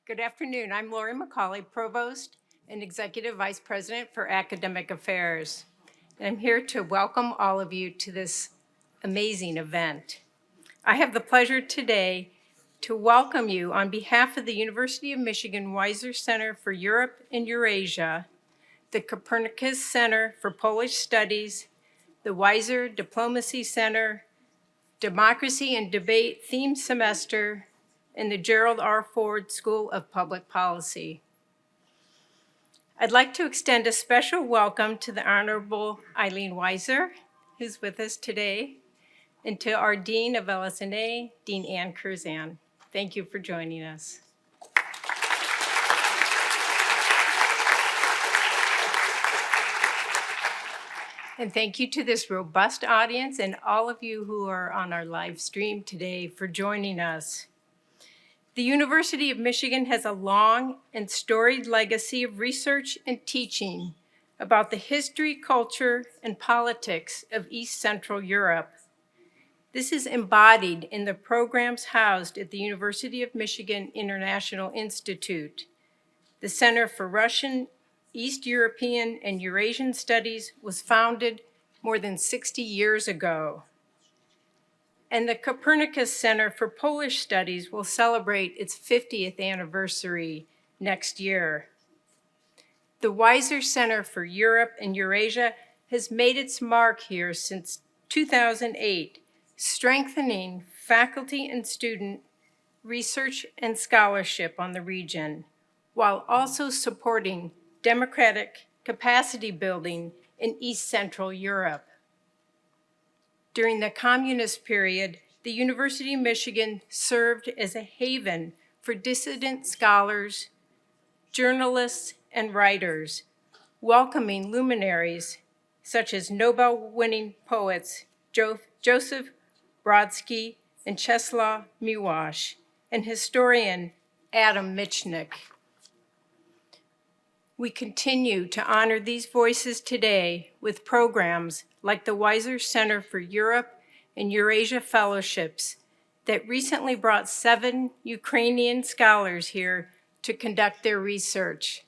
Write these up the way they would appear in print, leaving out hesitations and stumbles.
Good afternoon. I'm Lori McCauley, Provost and Executive Vice President for Academic Affairs. And I'm here to welcome all of you to this amazing event. I have the pleasure today to welcome you on behalf of the University of Michigan Weiser Center for Europe and Eurasia, the Copernicus Center for Polish Studies, the Weiser Diplomacy Center, Democracy and Debate Theme Semester, and the Gerald R. Ford School of Public Policy. I'd like to extend a special welcome to the Honorable Eileen Weiser, who's with us today, and to our Dean of LS&A, Dean Ann Curzan. Thank you for joining us. And thank you to this robust audience and all of you who are on our live stream today for joining us. The University of Michigan has a long and storied legacy of research and teaching about the history, culture, and politics of East Central Europe. This is embodied in the programs housed at the University of Michigan International Institute. The Center for Russian, East European, and Eurasian Studies was founded more than 60 years ago. And the Copernicus Center for Polish Studies will celebrate its 50th anniversary next year. The Weiser Center for Europe and Eurasia has made its mark here since 2008, strengthening faculty and student research and scholarship on the region, while also supporting democratic capacity building in East Central Europe. During the communist period, the University of Michigan served as a haven for dissident scholars, journalists, and writers, welcoming luminaries such as Nobel-winning poets Joseph Brodsky and Czesław Miłosz, and historian Adam Michnik. We continue to honor these voices today with programs like the Weiser Center for Europe and Eurasia Fellowships that recently brought 7 Ukrainian scholars here to conduct their research.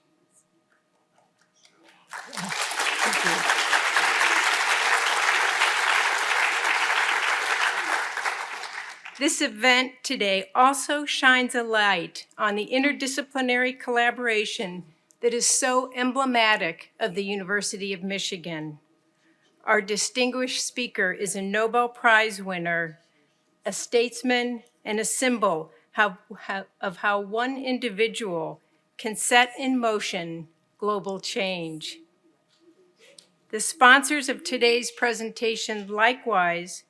This event today also shines a light on the interdisciplinary collaboration that is so emblematic of the University of Michigan. Our distinguished speaker is a Nobel Prize winner, a statesman, and a symbol of how one individual can set in motion global change. The sponsors of today's presentation likewise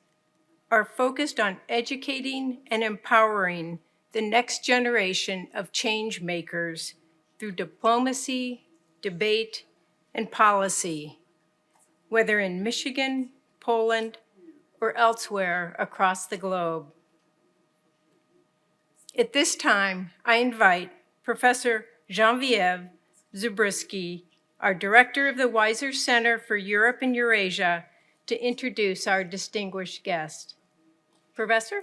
are focused on educating and empowering the next generation of change makers through diplomacy, debate, and policy, whether in Michigan, Poland, or elsewhere across the globe. At this time, I invite Professor Geneviève Zubrysky, our director of the Weiser Center for Europe and Eurasia, to introduce our distinguished guest. Professor?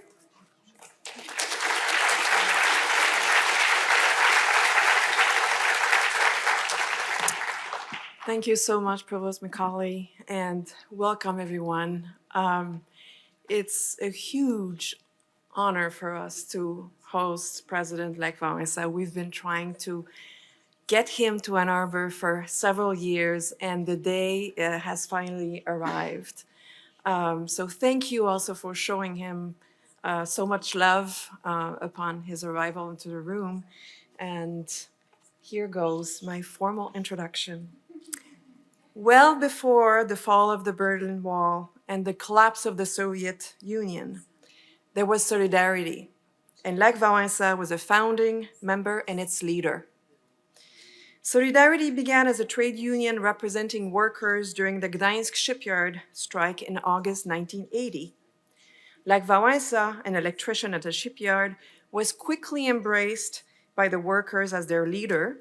Thank you so much, Provost McCauley, and welcome everyone. It's a huge honor for us to host President Lech Wałęsa. We've been trying to get him to Ann Arbor for several years, and the day has finally arrived. So thank you also for showing him so much love upon his arrival into the room. And here goes my formal introduction. Well before the fall of the Berlin Wall and the collapse of the Soviet Union, there was solidarity, and Lech Wałęsa was a founding member and its leader. Solidarity began as a trade union representing workers during the Gdańsk shipyard strike in August 1980. Lech Wałęsa, an electrician at a shipyard, was quickly embraced by the workers as their leader,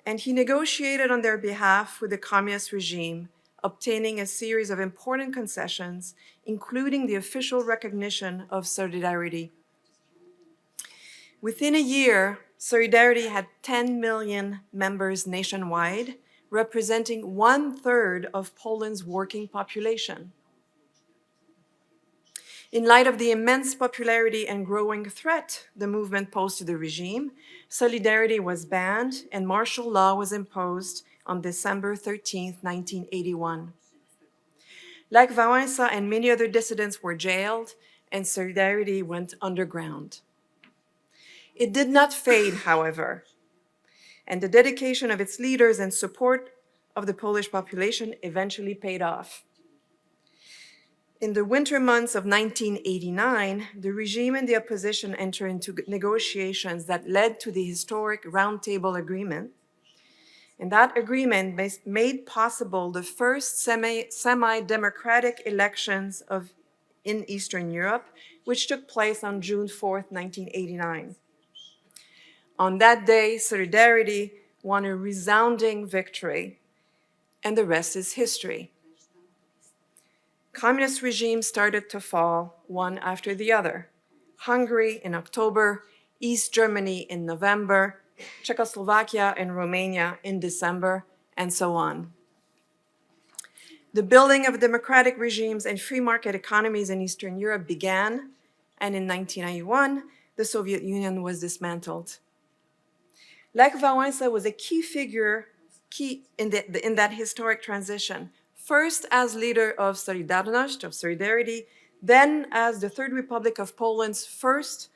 and he negotiated on their behalf with the communist regime, obtaining a series of important concessions, including the official recognition of solidarity. Within a year, Solidarity had 10 million members nationwide, representing 1/3 of Poland's working population. In light of the immense popularity and growing threat the movement posed to the regime, Solidarity was banned and martial law was imposed on December 13, 1981. Lech Wałęsa and many other dissidents were jailed, and Solidarity went underground. It did not fade, however, and the dedication of its leaders and support of the Polish population eventually paid off. In the winter months of 1989, the regime and the opposition entered into negotiations that led to the historic Round Table Agreement. And that agreement made possible the first semi-democratic elections in Eastern Europe, which took place on June 4th, 1989. On that day, Solidarity won a resounding victory, and the rest is history. Communist regimes started to fall one after the other. Hungary in October, East Germany in November, Czechoslovakia and Romania in December, and so on. The building of democratic regimes and free market economies in Eastern Europe began, and in 1991, the Soviet Union was dismantled. Lech Wałęsa was a key figure in that historic transition, first as leader of Solidarność, of Solidarity, then as the Third Republic of Poland's first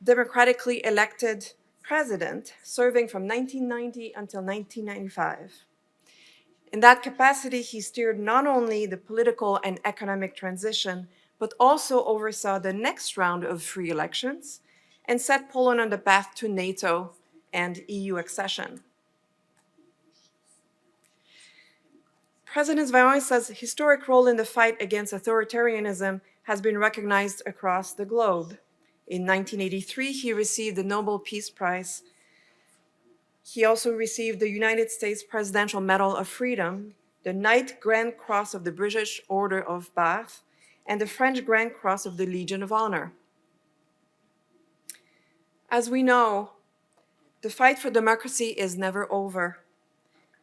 democratically elected president, serving from 1990 until 1995. In that capacity, he steered not only the political and economic transition, but also oversaw the next round of free elections and set Poland on the path to NATO and EU accession. President Wałęsa's historic role in the fight against authoritarianism has been recognized across the globe. In 1983, he received the Nobel Peace Prize. He also received the United States Presidential Medal of Freedom, the Knight Grand Cross of the British Order of Bath, and the French Grand Cross of the Legion of Honor. As we know, the fight for democracy is never over.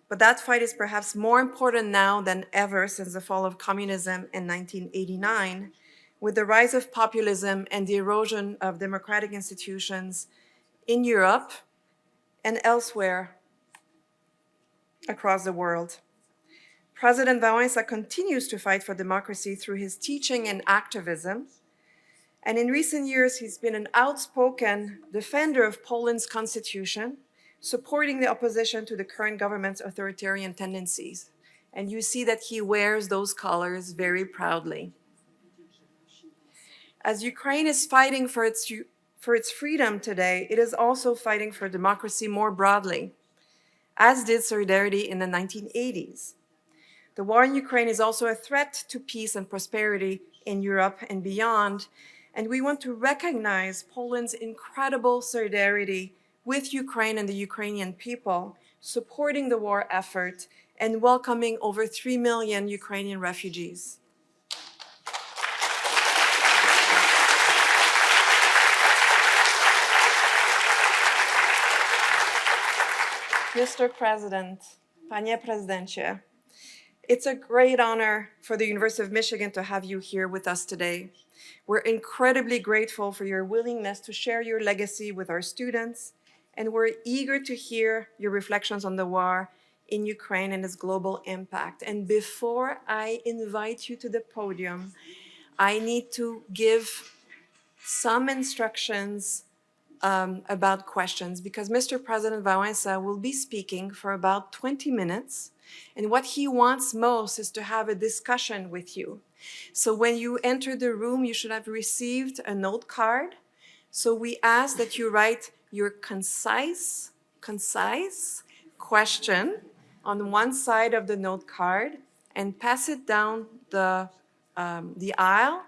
But that fight is perhaps more important now than ever since the fall of communism in 1989, with the rise of populism and the erosion of democratic institutions in Europe and elsewhere across the world. President Wałęsa continues to fight for democracy through his teaching and activism. And in recent years, he's been an outspoken defender of Poland's constitution, supporting the opposition to the current government's authoritarian tendencies. And you see that he wears those colors very proudly. As Ukraine is fighting for its freedom today, it is also fighting for democracy more broadly, as did Solidarity in the 1980s. The war in Ukraine is also a threat to peace and prosperity in Europe and beyond, and we want to recognize Poland's incredible solidarity with Ukraine and the Ukrainian people, supporting the war effort and welcoming over 3 million Ukrainian refugees. Mr. President, Panie Prezydencie, it's a great honor for the University of Michigan to have you here with us today. We're incredibly grateful for your willingness to share your legacy with our students, and we're eager to hear your reflections on the war in Ukraine and its global impact. And before I invite you to the podium, I need to give some instructions about questions, because Mr. President Wałęsa will be speaking for about 20 minutes, and what he wants most is to have a discussion with you. So when you enter the room, you should have received a note card. So we ask that you write your concise question on one side of the note card and pass it down the aisle.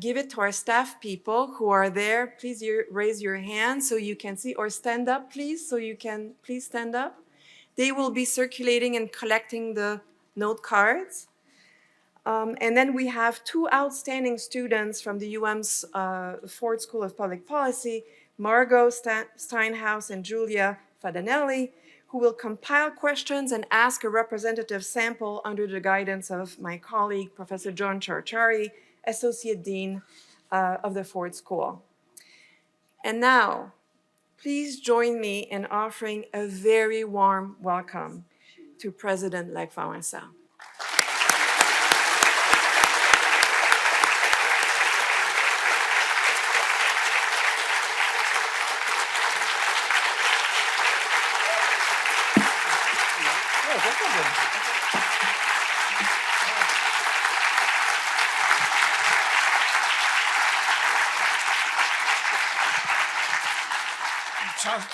Give it to our staff people who are there. Please raise your hand so you can see, or stand up, please, so you can please stand up. They will be circulating and collecting the note cards. And then we have two outstanding students from the UM's Ford School of Public Policy, Margot Steinhaus and Julia Fadanelli, who will compile questions and ask a representative sample under the guidance of my colleague, Professor John Charchari, Associate Dean of the Ford School. And now, please join me in offering a very warm welcome to President Lech Wałęsa.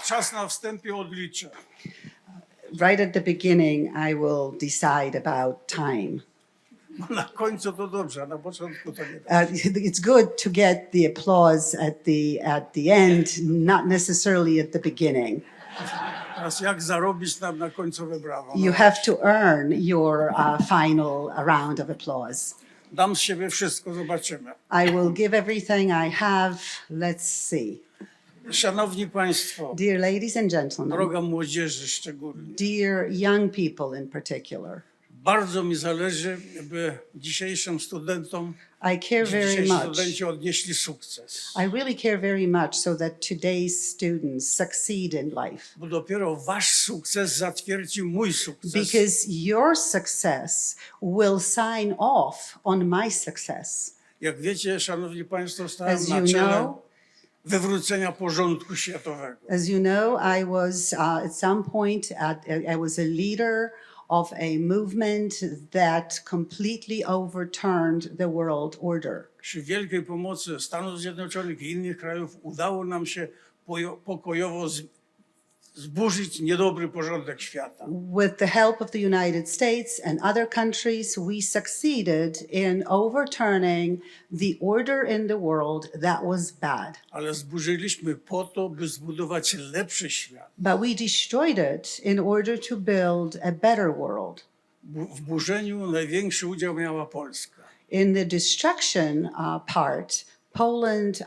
Czas na wstępie odliczę. Right at the beginning, I will decide about time. Na końcu to dobrze, a na początku to nie. It's good to get the applause at the end, not necessarily at the beginning. Teraz jak zarobić nam na końcowe brawo? You have to earn your final round of applause. Dam z siebie wszystko, zobaczymy. I will give everything I have. Let's see. Szanowni Państwo, Dear ladies and gentlemen, droga młodzieży szczególnie, dear young people in particular, bardzo mi zależy, by dzisiejszym studentom, I care very dzisiejsi much. studenci odnieśli sukces. I really care very much so that today's students succeed in life. Bo dopiero wasz sukces zatwierdzi mój sukces. Because your success will sign off on my success. Jak wiecie, szanowni Państwo, stałem As na you czele know, wywrócenia porządku światowego. As you know, I was at some point, I was a leader of a movement that completely overturned the world order. Przy wielkiej pomocy Stanów Zjednoczonych i innych krajów udało nam się pokojowo zburzyć niedobry porządek świata. With the help of the United States and other countries, we succeeded in overturning the order in the world that was bad. Ale zburzyliśmy po to, by zbudować lepszy świat. But we destroyed it in order to build a better world. W burzeniu największy udział miała Polska. In the destruction part, Poland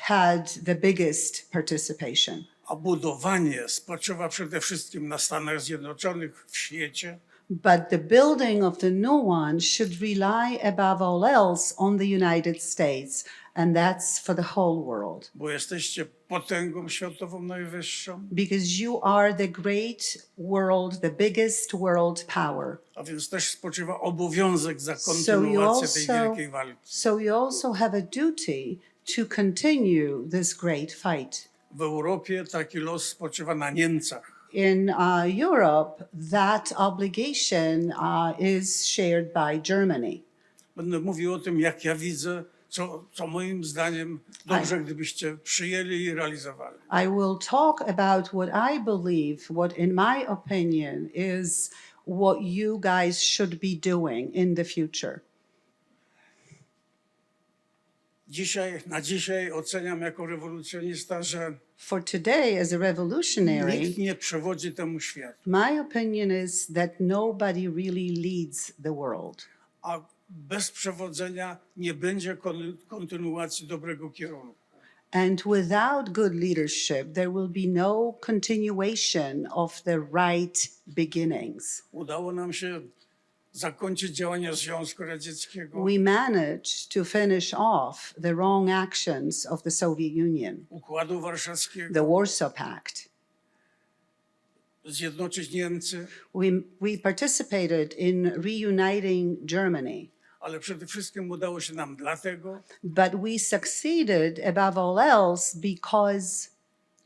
had the biggest participation. A budowanie spoczywa przede wszystkim na Stanach Zjednoczonych, w świecie. But the building of the new one should rely above all else on the United States, and that's for the whole world. Bo jesteście potęgą światową najwyższą. Because you are the great world, the biggest world power. A więc też spoczywa obowiązek za kontynuację tej wielkiej walki. So you also have a duty to continue this great fight. W Europie taki los spoczywa na Niemcach. In Europe, that obligation is shared by Germany. Będę mówił o tym, jak ja widzę, co moim zdaniem dobrze, gdybyście przyjęli i realizowali. I will talk about what I believe, what in my opinion is what you guys should be doing in the future. Na dzisiaj oceniam jako rewolucjonista, że For today, as a revolutionary, nikt nie przewodzi temu światu. my opinion is that nobody really leads the world. A bez przewodzenia nie będzie kontynuacji dobrego kierunku. And without good leadership, there will be no continuation of the right beginnings. Udało nam się zakończyć działania Związku Radzieckiego, We managed to finish off the wrong actions of the Soviet Union, Układu Warszawskiego, the Warsaw Pact. zjednoczyć Niemcy, We participated in reuniting Germany, ale przede wszystkim udało się nam dlatego, but we succeeded above all else because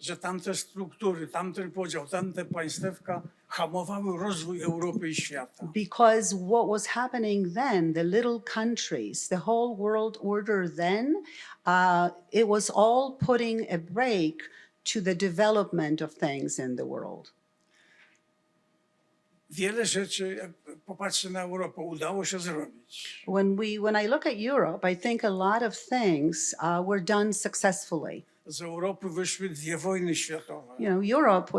że tamte struktury, tamten podział, tamte państewka hamowały rozwój Europy i świata. because what was happening then, the little countries, the whole world order then, it was all putting a break to the development of things in the world. Wiele rzeczy, jak popatrzę na Europę, udało się zrobić. When I look at Europe, I think a lot of things were done successfully. Z Europy wyszły dwie wojny światowe. You know, Europe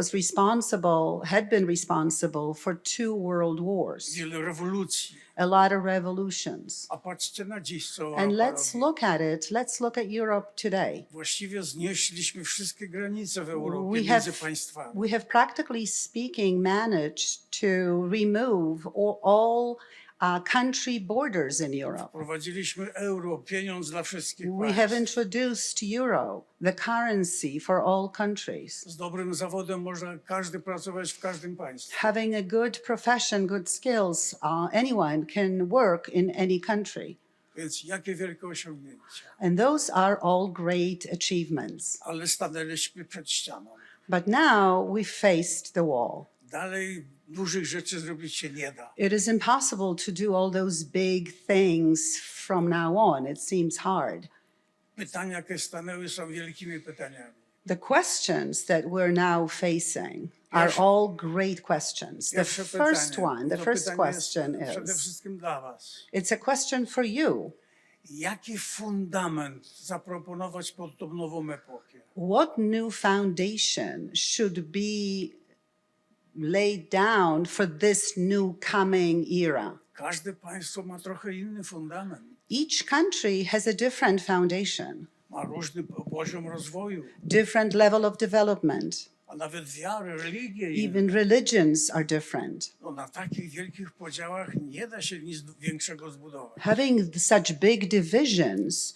had been responsible for 2 world wars, Wiele rewolucji. a lot of revolutions. A patrzcie na dziś, co And Europa let's robi. let's look at Europe today. Właściwie znieśliśmy wszystkie granice w Europie We między have, państwami. we have practically speaking managed to remove all country borders in Europe. Wprowadziliśmy euro, pieniądz dla wszystkich We have państw. introduced euro, the currency for all countries. Z dobrym zawodem może każdy pracować w każdym państwie. Having a good profession, good skills, anyone can work in any country. Więc jakie wielkie osiągnięcia. And those are all great achievements. Ale stanęliśmy przed ścianą. But now we've faced the wall. Dalej dużych rzeczy zrobić się nie da. It is impossible to do all those big things from now on. It seems hard. Pytania, jakie stanęły, są wielkimi pytaniami. The questions that we're now facing are Pierwsze- all great questions. The Pierwsze first pytanie. one, the To first pytanie question jest przede is, wszystkim dla was. it's a question for you. Jaki fundament zaproponować pod tą nową epokę? What new foundation should be laid down for this new coming era? Każde państwo ma trochę inny fundament. Each country has a different foundation, Ma różny poziom rozwoju, different level of development. a nawet wiarę, religię. inne. Even religions are different. No, na takich wielkich podziałach nie da się nic większego zbudować. Having such big divisions,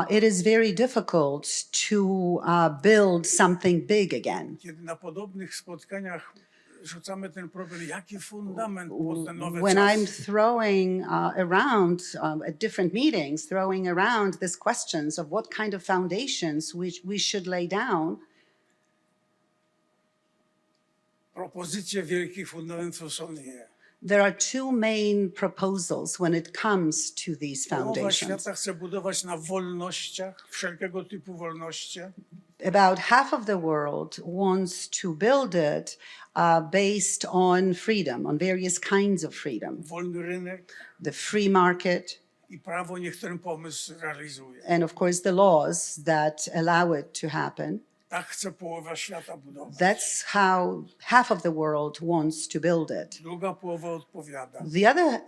it is very difficult to build something big again. Kiedy na podobnych spotkaniach rzucamy ten problem, jaki fundament pod te nowe When I'm czasy? throwing around at different meetings, throwing around these questions of what kind of foundations we should lay down, Propozycje wielkich fundamentów są dwie. there are 2 main proposals when it comes to these Połowa foundations. świata chce budować na wolnościach, wszelkiego typu wolności. About half of the world wants to build it based on freedom, on various kinds of freedom. Wolny rynek The free market, i prawo niech ten pomysł realizuje. and of course the laws that allow it to happen. Tak chce połowa świata budować. That's how half of the world wants to build it. Druga połowa odpowiada.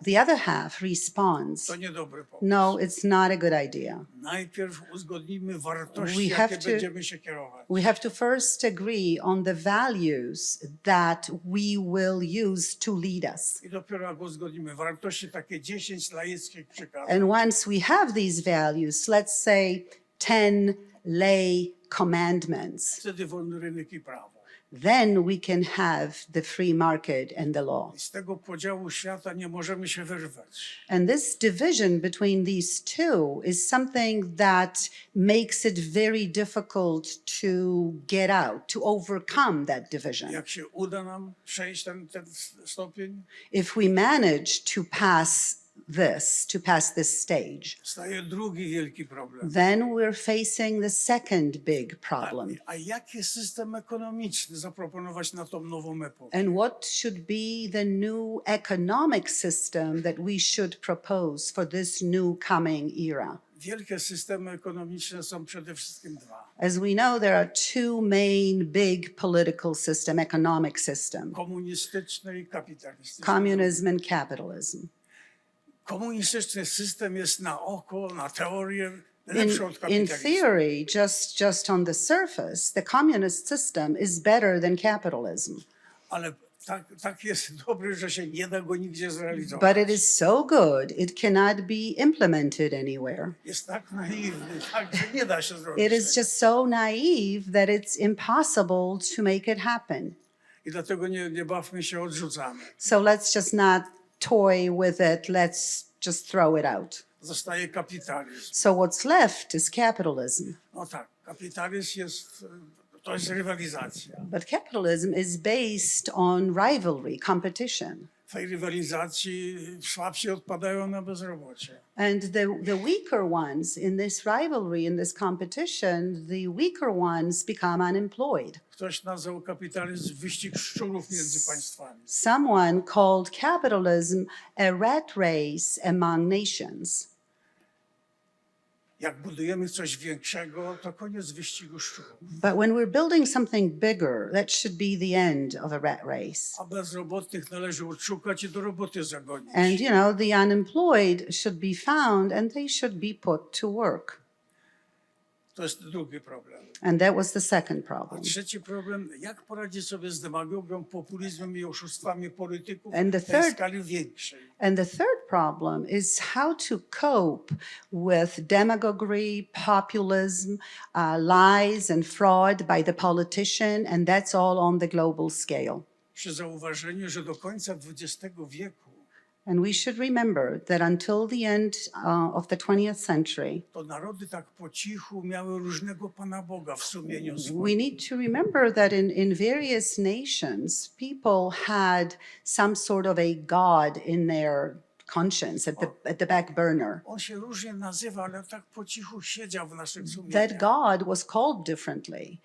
The other half responds, To niedobry pomysł. no, it's not a good idea. Najpierw uzgodnimy wartości, We jakie have to- będziemy się kierować. We have to first agree on the values that we will use to lead us. I dopiero jak uzgodnimy wartości, takie 10 laickich przykładów. And once we have these values, let's say 10 lay commandments, Wtedy wolny rynek i prawo. then we can have the free market and the law. I z tego podziału świata nie możemy się wyrwać. And this division between these two is something that makes it very difficult to get out, to overcome that division. Jak się uda nam przejść ten stopień, If we manage to pass this stage, staje drugi wielki problem. then we're facing the second big problem. A jaki system ekonomiczny zaproponować na tą nową epokę? And what should be the new economic system that we should propose for this new coming era? Wielkie systemy ekonomiczne są przede wszystkim dwa. As we know, there are 2 main big political system, economic system, Komunistyczny i kapitalistyczny. communism and capitalism. Komunistyczny system jest na oko, na teorię lepszy od In kapitalizmu. theory, just on the surface, the communist system is better than capitalism. Ale tak jest dobry, że się nie da go nigdzie zrealizować. But it is so good, it cannot be implemented anywhere. Jest tak naiwny, tak, że nie da się zrobić. It is tego. just so naive that it's impossible to make it happen. I dlatego nie bawmy się, odrzucamy. So let's just not toy with it, let's just throw it out. Zostaje kapitalizm. So what's left is capitalism. No tak, kapitalizm to jest rywalizacja. But capitalism is based on rivalry, competition. W tej rywalizacji słabsi odpadają na bezrobocie. And the weaker ones in this rivalry, in this competition, the weaker ones become unemployed. Ktoś nazwał kapitalizm wyścig szczurów między państwami. Someone called capitalism a rat race among nations. Jak budujemy coś większego, to koniec wyścigu szczurów. But when we're building something bigger, that should be the end of a rat race. A bezrobotnych należy odszukać i do roboty zagonić. And, the unemployed should be found and they should be put to work. To jest drugi problem. And that was the second A problem. trzeci problem, jak poradzić sobie z demagogią, populizmem i oszustwami polityków And the w tej third- skali większej. And the third problem is how to cope with demagoguery, populism, lies, and fraud by the politician, and that's all on the global scale. Przy zauważeniu, że do końca XX wieku And we should remember that until the end of the 20th century, to narody tak po cichu miały różnego Pana Boga w sumieniu we swoim. need to remember that in various nations, people had some sort of a God in their conscience at the back burner. On się różnie nazywa, ale tak po cichu siedział w naszych That sumieniach. God was called differently,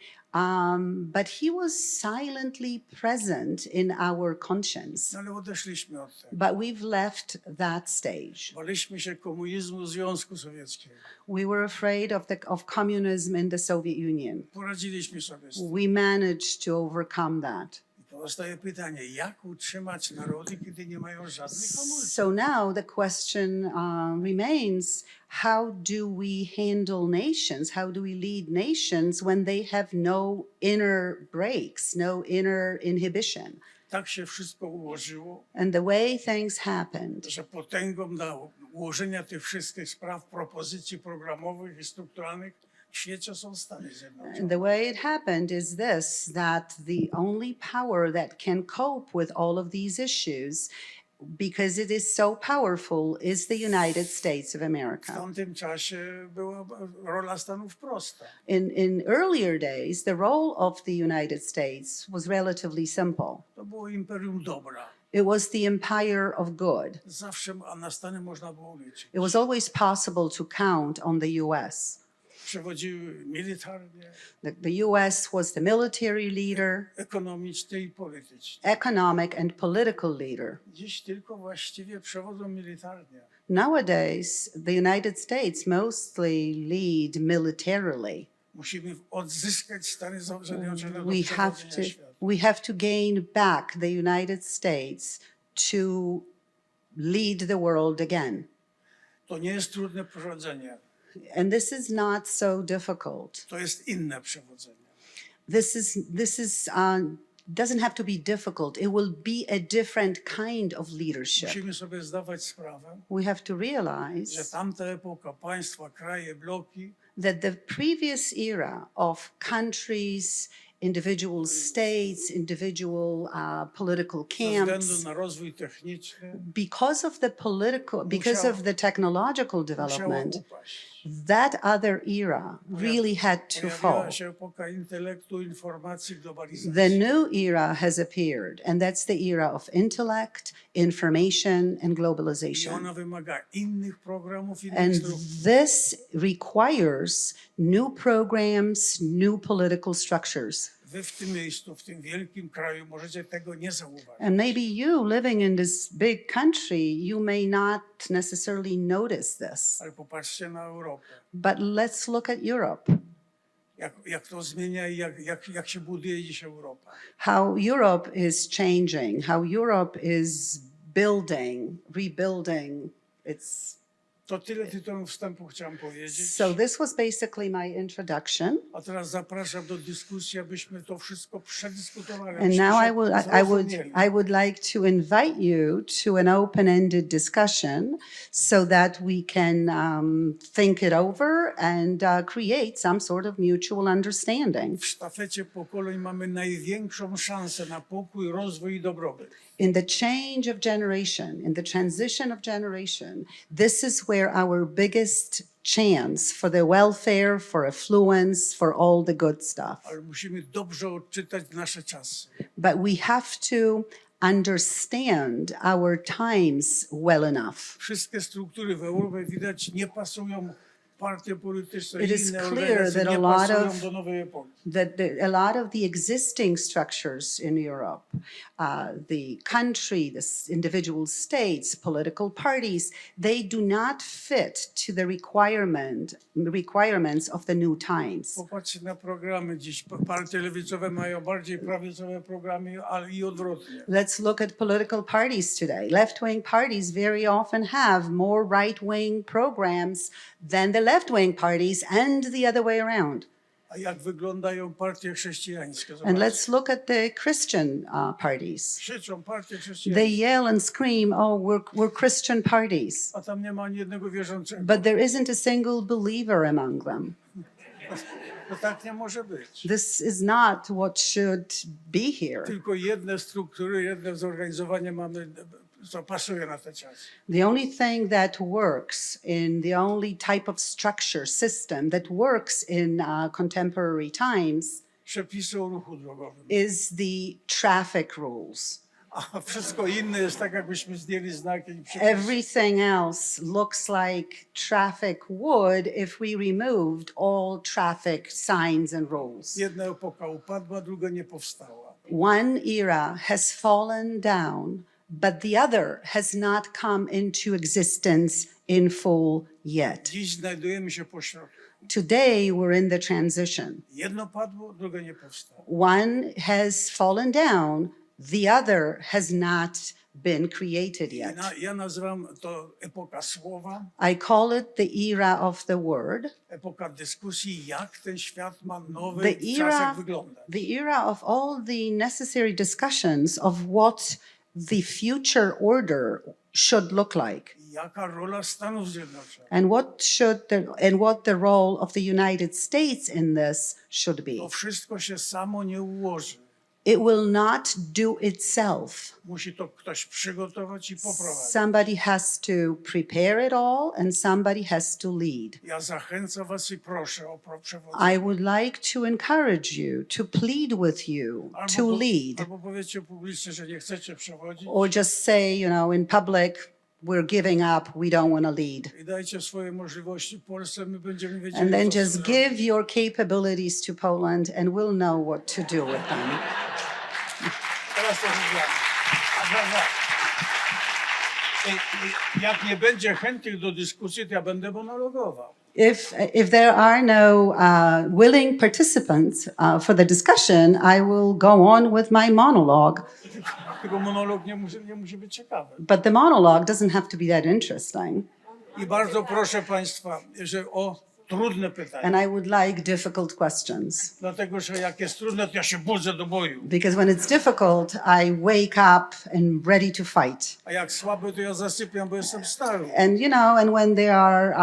but he was silently present in our conscience. No ale odeszliśmy od tego. But we've left that stage. Baliśmy się komunizmu Związku Sowieckiego. We were afraid of communism in the Soviet Union. Poradziliśmy sobie z tym. We managed to overcome that. I pozostaje pytanie, jak utrzymać narody, kiedy nie mają żadnych hamulców? So now the question remains, how do we handle nations? How do we lead nations when they have no inner brakes, no inner inhibition? Tak się wszystko ułożyło, And the way things happened że potęgą do ułożenia tych wszystkich spraw, propozycji programowych i strukturalnych w świecie są Stany And Zjednoczone. the way it happened is this, that the only power that can cope with all of these issues, because it is so powerful, is the United States of W America. tamtym czasie była rola Stanów prosta. In earlier days, the role of the United States was relatively simple. To było imperium dobra. It was the empire of good. Zawsze a na Stany można było liczyć. It was always possible to count on the US. Przewodziły militarnie, The US was the military leader, ekonomicznie i politycznie. economic and political leader. Dziś tylko właściwie przewodzą militarnie. Nowadays, the United States mostly lead militarily. Musimy odzyskać Stany Zjednoczone do We have przewodzenia to świata. we have to gain back the United States to lead the world again. To nie jest trudne przewodzenie. And this is not so difficult. To jest inne przewodzenie. This doesn't have to be difficult. It will be a different kind of leadership. Musimy sobie zdawać sprawę, We have to że realize tamta epoka, państwa, kraje, bloki that the previous era of countries, individual states, individual political ze względu camps, na rozwój techniczny because of the technological musiało development, upaść. that other era really had to fall. Pojawiła się epoka intelektu, informacji, globalizacji. The new era has appeared, and that's the era of intellect, information, and I globalization. ona wymaga innych programów, innych And struktur. this requires new programs, new political structures. Wy w tym miejscu, w tym wielkim kraju możecie tego nie zauważyć. And maybe you living in this big country, you may not necessarily notice this. Ale popatrzcie na Europę. But let's look at Europe. Jak to zmienia i jak się buduje dziś Europa. How Europe is changing, how Europe is rebuilding its. To tyle tytułem wstępu chciałem powiedzieć. So this was basically my introduction. A teraz zapraszam do dyskusji, abyśmy to wszystko przedyskutowali. And now zrozumieli. I would like to invite you to an open-ended discussion so that we can think it over and create some sort of mutual understanding. W sztafecie pokoleń mamy największą szansę na pokój, rozwój i dobrobyt. In the change of generation, in the transition of generation, this is where our biggest chance for the welfare, for affluence, for all the good stuff. Ale musimy dobrze odczytać nasze czasy. But we have to understand our times well enough. Wszystkie struktury w Europie widać nie pasują partie polityczne It i is inne clear organizacje that a nie lot pasują of- do nowej epoki. a lot of the existing structures in Europe, the country, individual states, political parties, they do not fit to the requirements of the new times. Popatrzcie na programy dziś. Partie lewicowe mają bardziej prawicowe programy, ale i odwrotnie. Let's look at political parties today. Left-wing parties very often have more right-wing programs than the left-wing parties and the other way around. A jak wyglądają partie chrześcijańskie? And Zobaczcie. let's look at the Christian parties. Krzyczą partie They chrześcijańskie, yell and scream, oh, we're Christian parties. a tam nie ma ani jednego wierzącego. But there isn't a single believer among them. To tak nie może być. This is not what should be here. Tylko jedne struktury, jedne zorganizowanie mamy, co pasuje na te czasy. The only thing that works the only type of structure, system that works in contemporary times Przepisy o ruchu drogowym. is the traffic rules. A wszystko inne jest tak, jakbyśmy zdjęli znaki i przepisy. Everything else looks like traffic would if we removed all traffic signs and rules. Jedna epoka upadła, druga nie powstała. One era has fallen down, but the other has not come into existence in full yet. Dziś znajdujemy się pośrodku. Today, we're in the transition. Jedno padło, drugie nie powstało. One has fallen down, the other has not been created yet. Ja nazywam to epoka słowa, I call it the era of the word, epoka dyskusji, jak ten świat ma nowy the w era, czasach wyglądać. the era of all the necessary discussions of what the future order should look like. Jaka rola Stanów Zjednoczonych? And what the role of the United States in this should be. To wszystko się samo nie ułoży. It will not do itself. Musi to ktoś przygotować i poprowadzić. Somebody has to prepare it all and somebody has to lead. Ja zachęcam was i proszę o przewodzenie. I would like to encourage you, to plead with you, to lead, Albo powiedzcie publicznie, że nie chcecie przewodzić or just say, in public, we're giving up, we don't want to lead. i dajcie swoje możliwości Polsce, my będziemy wiedzieli, And then co just z tym give your capabilities to Poland and we'll know what to do with them. Teraz to zmiana. Jak nie będzie chętnych do dyskusji, to ja będę monologował. If there are no willing participants for the discussion, I will go on with my monologue. Tylko monolog nie musi być ciekawy. But the monologue doesn't have to be that interesting. I bardzo proszę państwa, że o trudne pytania. And I would like difficult questions. Dlatego, że jak jest trudne, to ja się budzę do boju. Because when it's difficult, I wake up and ready to fight. A jak słaby, to ja zasypiam, bo jestem stary. And when there are,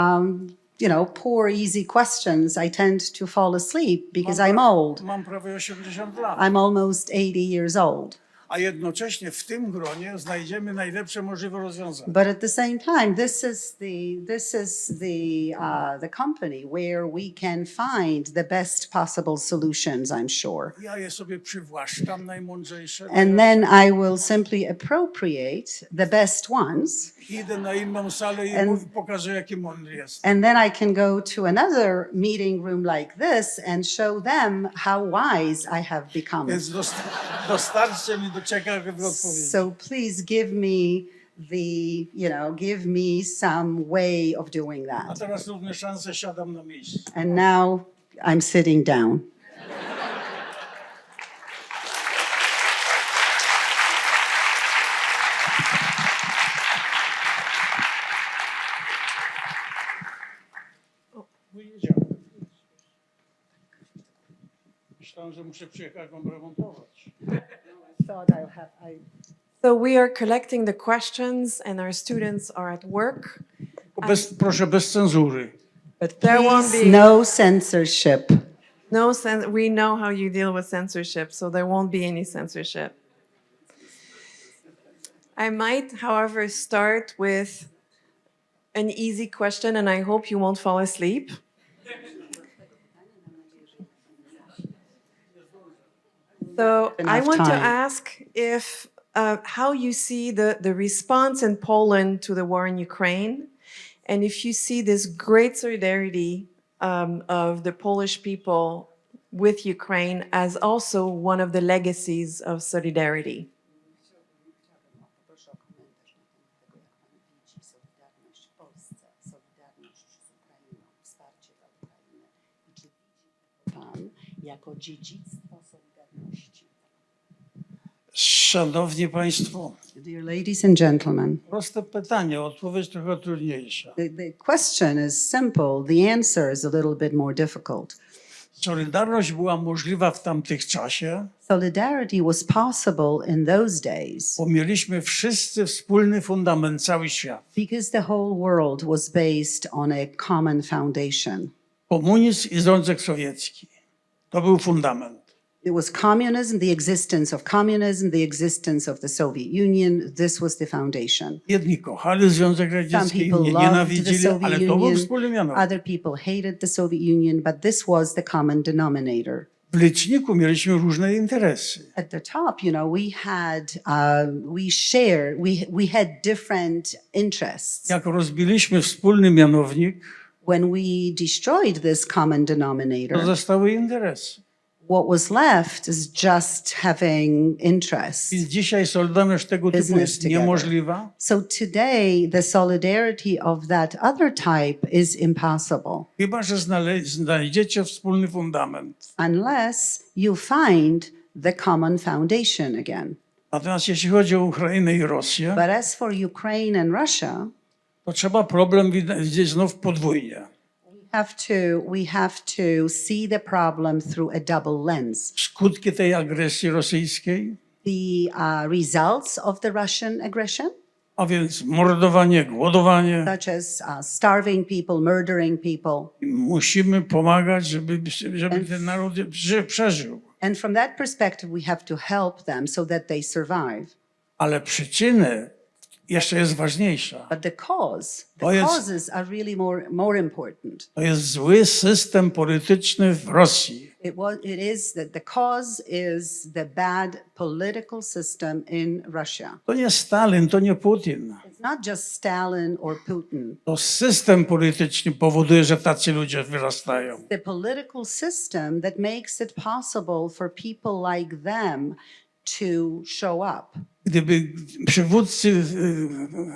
poor, easy questions, I tend to fall asleep because I'm old. Mam prawie 80 lat. I'm almost 80 years old. A jednocześnie w tym gronie znajdziemy najlepsze możliwe rozwiązania. But at the same time, this is the company where we can find the best possible solutions, I'm sure. Ja je sobie przywłaszczam, najmądrzejsze. And then I will simply appropriate the best ones. Idę na inną salę i pokażę, jaki mądry jest. And then I can go to another meeting room like this and show them how wise I have become. Więc dostarczcie mi do ciekawych odpowiedzi. So please give me some way of doing A that. teraz równe szanse, siadam na miejscu. And now I'm sitting down. Wyjedziemy. Myślałem, że muszę przyjechać wam remontować. So we are collecting the questions and our students are at work. Proszę bez cenzury. But there won't Please, be no censorship. no sense. We know how you deal with censorship, so there won't be any censorship. I might, however, start with an easy question, and I hope you won't fall asleep. So I Enough want to time. ask how you see the response in Poland to the war in Ukraine, And if you see this great solidarity of the Polish people with Ukraine as also one of the legacies of solidarity. Poproszę o komentarz na temat tego, jak Pan widzi Solidarność w Polsce, Solidarność z Ukrainą, wsparcie dla Ukrainy. I czy widzi Pan jako dziedzictwo Solidarności? Szanowni Państwo, Dear ladies and gentlemen, proste pytanie, odpowiedź trochę trudniejsza. the question is simple, the answer is a little bit more difficult. Solidarność była możliwa w tamtych czasie, Solidarity was possible in those days bo mieliśmy wszyscy wspólny fundament, cały świat. because the whole world was based on a common foundation. Komunizm i Związek Sowiecki. To był fundament. It was communism, the existence of communism, the existence of the Soviet Union. This was the foundation. Jedni kochali Związek Some Radziecki, people inni loved the nienawidzili, ale Soviet to był Union, wspólny mianownik. other people hated the Soviet Union, but this was the common denominator. W liczniku mieliśmy różne interesy. At the top, we had different interests. Jak rozbiliśmy wspólny mianownik, When we destroyed this common to denominator, zostały interesy. what was left is just having interests. Więc dzisiaj solidarność tego typu Business jest together. niemożliwa. So today, the solidarity of that other type is impossible Chyba że znajdziecie wspólny fundament. unless you find the common foundation again. Natomiast jeśli chodzi o Ukrainę i Rosję, But as for Ukraine and Russia, to trzeba problem widzieć znów podwójnie. we have to see the problem through a double lens. Skutki tej agresji rosyjskiej, The results of the Russian aggression, a więc mordowanie, głodowanie. such as starving people, murdering people. Musimy pomagać, żeby ten naród przeżył. And from that perspective, we have to help them so that they survive. Ale przyczyny jeszcze jest ważniejsza. But the To jest- causes are really more important. To jest zły system polityczny w Rosji. It is that the cause is the bad political system in Russia. To nie Stalin, to nie Putin. It's not just Stalin or Putin. To system polityczny powoduje, że tacy ludzie wyrastają. The political system that makes it possible for people like them to show up. Gdyby przywódcy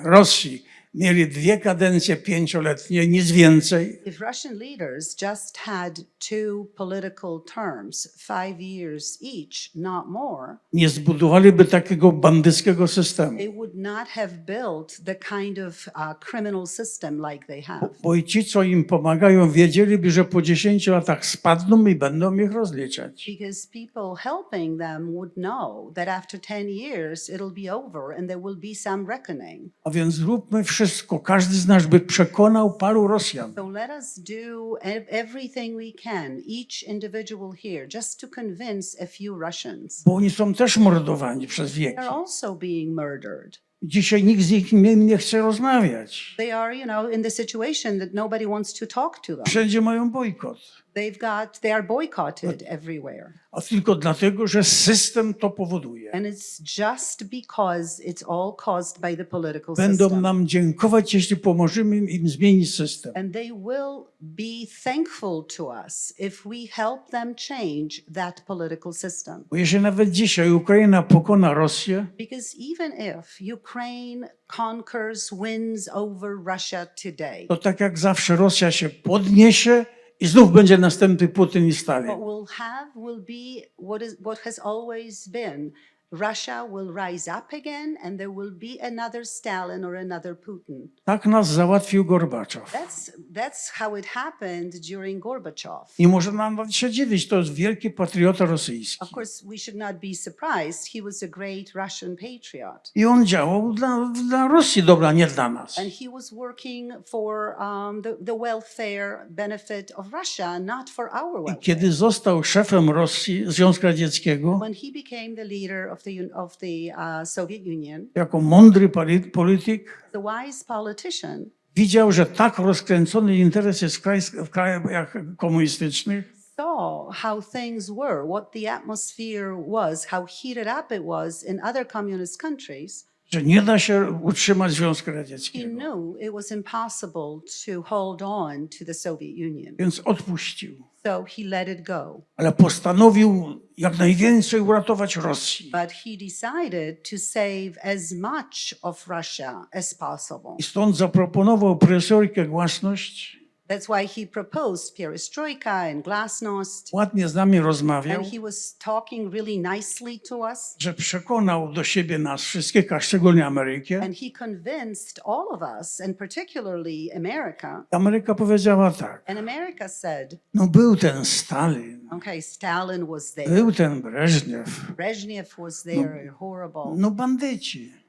Rosji mieli 2 kadencje 5-letnie, nic więcej, If Russian leaders just had 2 political terms, 5 years each, not more, nie zbudowaliby takiego bandyckiego systemu. they would not have built the kind of criminal system like they have. Bo i ci, co im pomagają, wiedzieliby, że po 10 latach spadną i będą ich rozliczać. Because people helping them would know that after 10 years it'll be over and there will be some reckoning. A więc zróbmy wszystko, każdy z nas by przekonał paru Rosjan, So let us do everything we can, each individual here, just to convince a few Russians. bo oni są też mordowani przez wieki. They're also being murdered. Dzisiaj nikt z nich nie chce rozmawiać. They are, in the situation that nobody wants to talk to them. Wszędzie mają bojkot. They are boycotted everywhere. A tylko dlatego, że system to powoduje. And it's just because it's all caused by the political Będą system. nam dziękować, jeśli pomożemy im zmienić system. And they will be thankful to us if we help them change that political system. Bo jeżeli nawet dzisiaj Ukraina pokona Rosję, Because even if Ukraine conquers, wins over Russia today, to tak jak zawsze Rosja się podniesie i znów będzie następny Putin i Stalin. what we'll have will be what has always been. Russia will rise up again and there will be another Stalin or another Putin. Tak nas załatwił Gorbaczow. That's how it happened during Gorbachev. I może nam nawet się dziwić, to jest wielki patriota rosyjski. Of course, we should not be surprised. He was a great Russian patriot. I on działał dla Rosji dobra, nie dla nas. And he was working for the welfare benefit of Russia, not for our I welfare. kiedy został szefem Rosji, Związku Radzieckiego, When he became the leader of the Soviet Union, jako mądry polityk, the wise politician widział, że tak rozkręcony interes jest w krajach komunistycznych, saw how things were, what the atmosphere was, how heated up it was in other communist countries, że nie da się utrzymać Związku He Radzieckiego. knew it was impossible to hold on to the Soviet Union. Więc odpuścił. So he let it go. Ale postanowił jak najwięcej uratować Rosji. But he decided to save as much of Russia as possible. I stąd zaproponował perestroikę, głasność. That's why he proposed perestroika and glasnost. Ładnie z nami rozmawiał, And he was talking really nicely to us. że przekonał do siebie nas wszystkich, a szczególnie Amerykę. And he convinced all of us, and particularly America. Ameryka powiedziała tak, And America said, no był ten Stalin, okay, Stalin was there. był ten Breżniew, Brezhnev was there, horrible. no bandyci.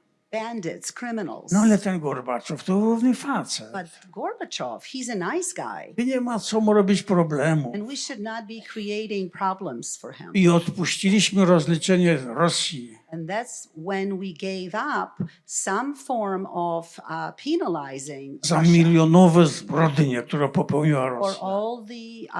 Bandits, criminals. No ale ten Gorbaczow to równy facet. But Gorbachev, he's a nice guy. I nie ma co mu robić problemu. And we should not be creating problems for him. I odpuściliśmy rozliczenie Rosji. And that's when we gave up some form of penalizing Za Russia milionowe zbrodnie, które popełniła for Rosja. all the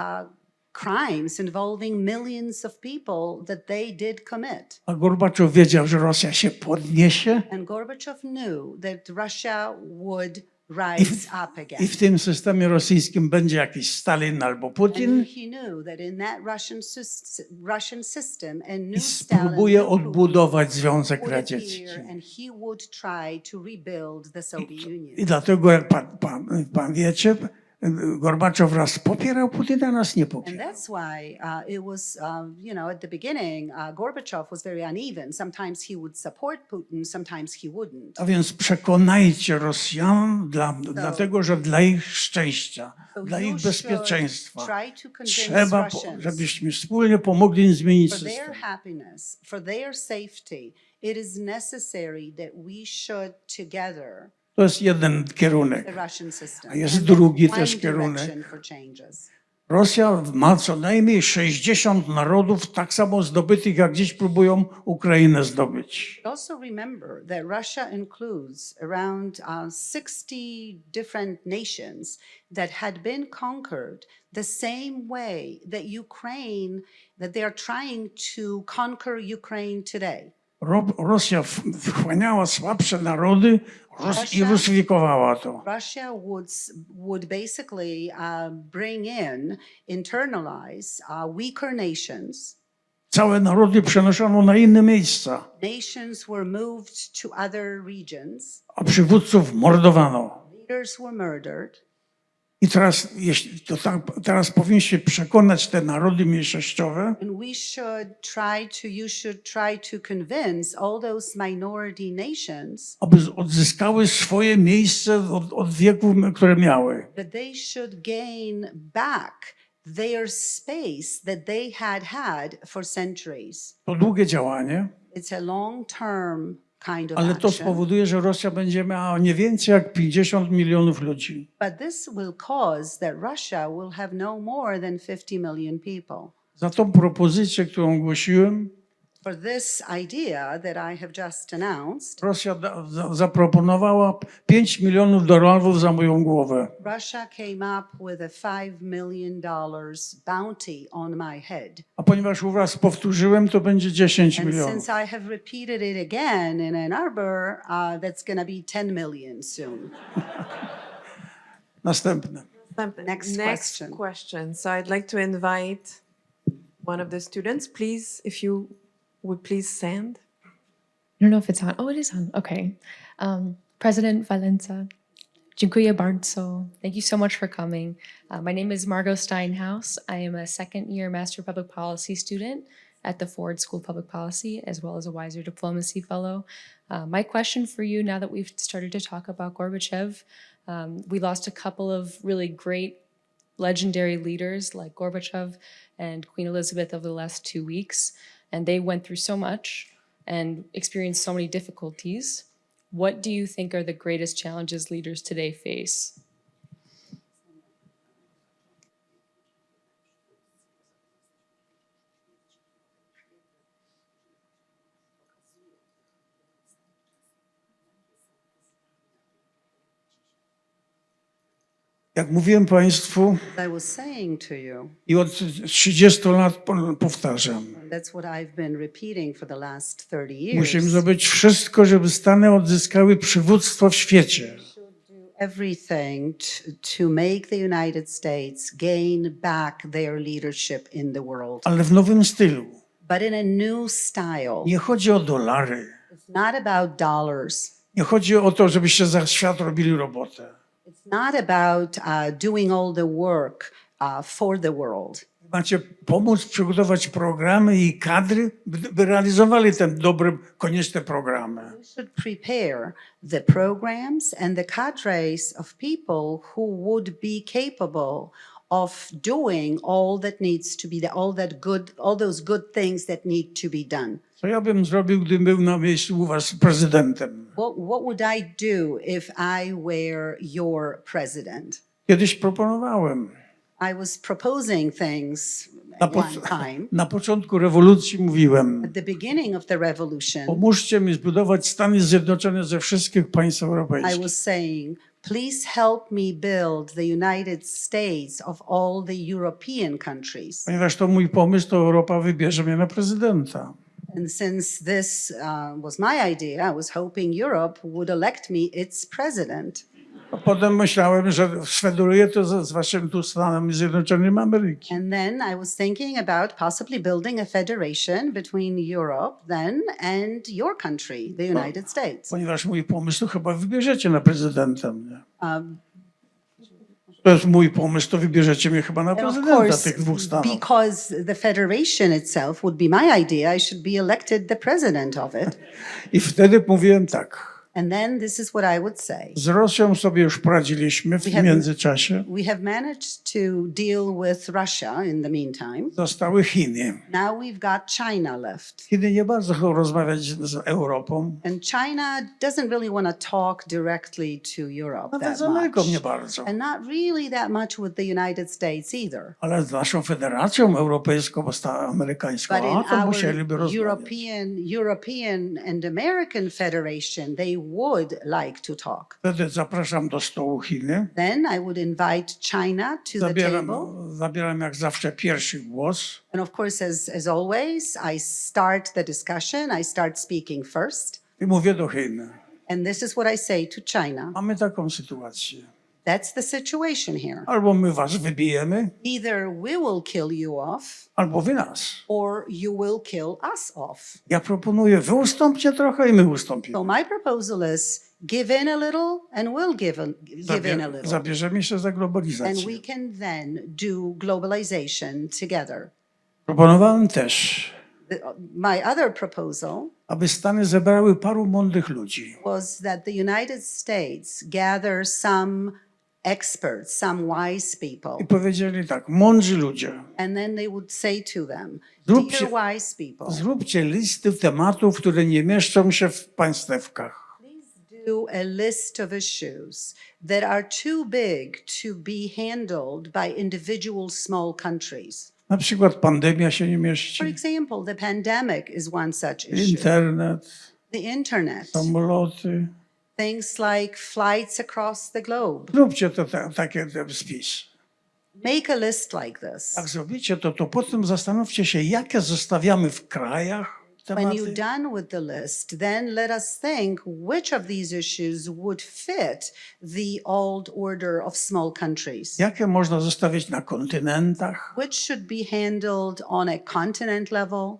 crimes involving millions of people that they did commit. A Gorbaczow wiedział, że Rosja się podniesie And Gorbachev knew that Russia would rise up i again. w tym systemie rosyjskim będzie jakiś Stalin albo Putin And he knew that in that Russian system, a i new Stalin spróbuje new Putin odbudować Związek would Radziecki. appear, and he would try to rebuild the Soviet Union. I dlatego, jak pan wiecie, Gorbaczow raz popierał Putina, raz nie And popierał. that's why it was, at the beginning, Gorbachev was very uneven. Sometimes he would support Putin, sometimes he wouldn't. A więc przekonajcie Rosjan, dlatego że dla ich szczęścia, So dla you ich bezpieczeństwa should try to convince trzeba, Russians żebyśmy wspólnie pomogli im zmienić for their system. happiness, for their safety. It is necessary that we should together To jest jeden kierunek. the Russian system. A jest And drugi one też kierunek. direction for changes. Rosja ma co najmniej 60 narodów, tak samo zdobytych, jak dziś próbują Ukrainę zdobyć. Also remember that Russia includes around 60 different nations that had been conquered the same way that they are trying to conquer Ukraine today. Rosja wchłaniała słabsze narody i rusyfikowała to. Russia would basically internalize weaker nations. Całe narody przenoszono na inne miejsca, Nations were moved to other regions. a przywódców mordowano. Leaders were murdered. I teraz powinniście przekonać te narody mniejszościowe, And you should try to convince all those minority nations aby odzyskały swoje miejsce od wieków, które miały. that they should gain back their space that they had for centuries. To długie działanie, It's a long-term kind of ale to action. spowoduje, że Rosja będzie miała nie więcej jak 50 milionów ludzi. But this will cause that Russia will have no more than 50 million people. Za tą propozycję, którą ogłosiłem, For this idea that I have just announced, Rosja zaproponowała $5 milionów za moją głowę. Russia came up with a $5 million bounty on my head. A ponieważ już raz powtórzyłem, to będzie 10 And milionów. since I have repeated it again in Ann Arbor, that's going to be 10 million soon. Następne. Next question. So I'd like to invite one of the students, please, if you would please stand. I don't know if it's on. Oh, it is on. Okay. President Valenza, dziękuję bardzo. Thank you so much for coming. My name is Margot Steinhaus. I am a second-year Master of Public Policy student at the Ford School of Public Policy, as well as a Wiser Diplomacy Fellow. My question for you, now that we've started to talk about Gorbachev, we lost a couple of really great legendary leaders like Gorbachev and Queen Elizabeth over the last 2 weeks, and they went through so much and experienced so many difficulties. What do you think are the greatest challenges leaders today face? Jak mówiłem Państwu As I was saying to you, i od 30 lat powtarzam, and that's what I've been repeating for the last 30 years, musimy zrobić wszystko, żeby Stany odzyskały przywództwo w świecie. everything to make the United States gain back their leadership in the world, Ale w nowym stylu. but in a new style. Nie chodzi o dolary. It's not about dollars. Nie chodzi o to, żebyście za świat robili robotę. It's not about doing all the work for the world. Macie pomóc przygotować programy i kadry, by realizowali te dobre, konieczne programy. We should prepare the programs and the cadres of people who would be capable of doing all that needs to be all those good things that need to be done. Co ja bym zrobił, gdybym był na miejscu u was prezydentem? What would I do if I were your president? Kiedyś proponowałem. I was proposing things Na, at one time. na początku rewolucji mówiłem, At the beginning of the revolution, pomóżcie mi zbudować Stany Zjednoczone ze wszystkich państw I europejskich. was saying, please help me build the United States of all the European countries. Ponieważ to mój pomysł, to Europa wybierze mnie na prezydenta. And since this was my idea, I was hoping Europe would elect me its president. A potem myślałem, że sfederuję to z waszym tu Stanami Zjednoczonymi Ameryki. And then I was thinking about possibly building a federation between Europe then and your country, the United States. Ponieważ mój pomysł to chyba wybierzecie na prezydenta mnie. Um, To jest mój pomysł, to wybierzecie mnie chyba na And of prezydenta course, tych dwóch stanów. because the federation itself would be my idea, I should be elected the president of it. I wtedy mówiłem tak. And then this is what I would say. Z Rosją sobie już poradziliśmy w We have- międzyczasie. We have managed to deal with Russia in the meantime. Zostały Chiny. Now we've got China left. Chiny nie bardzo chcą rozmawiać z Europą. And China doesn't really want to talk directly to Europe Nawet that z Ameryką nie much. bardzo. And not really that much with the United States either. Ale z naszą Federacją Europejską, amerykańską, But in a to our musieliby rozmawiać. European and American Federation, they would like to talk. Wtedy zapraszam do stołu Chiny. Then I would invite China to the Zabieram, table. zabieram jak zawsze pierwszy głos. And of course, as always, I start the discussion. I start speaking first. I mówię do Chin. And this is what I say to China. Mamy taką sytuację. That's the situation here. Albo my was wybijemy, Either we will kill you off albo wy nas. or you will kill us off. Ja proponuję, wy ustąpcie trochę i my ustąpimy. So my proposal is give in a little and we'll give in a little. Zabierzemy się za And globalizację. we can then do globalization together. Proponowałem też, My other proposal aby Stany zebrały paru mądrych ludzi. was that the United States gather some experts, some wise I people, powiedzieli tak, mądrzy ludzie, and then they would say to them, Zróbcie- dear wise people, zróbcie listy tematów, które nie mieszczą się w państewkach. please do a list of issues that are too big to be handled by individual small countries. Na przykład pandemia się nie For mieści, example, the pandemic is one such issue. internet, The internet, samoloty. things like flights across the globe. Zróbcie takie spis. Make a list like this. Jak zrobicie to potem zastanówcie się, jakie zostawiamy w krajach When tematy, you're done with the list, then let us think which of these issues would fit the old order of small countries. jakie można zostawić na kontynentach, Which should be handled on a continent level,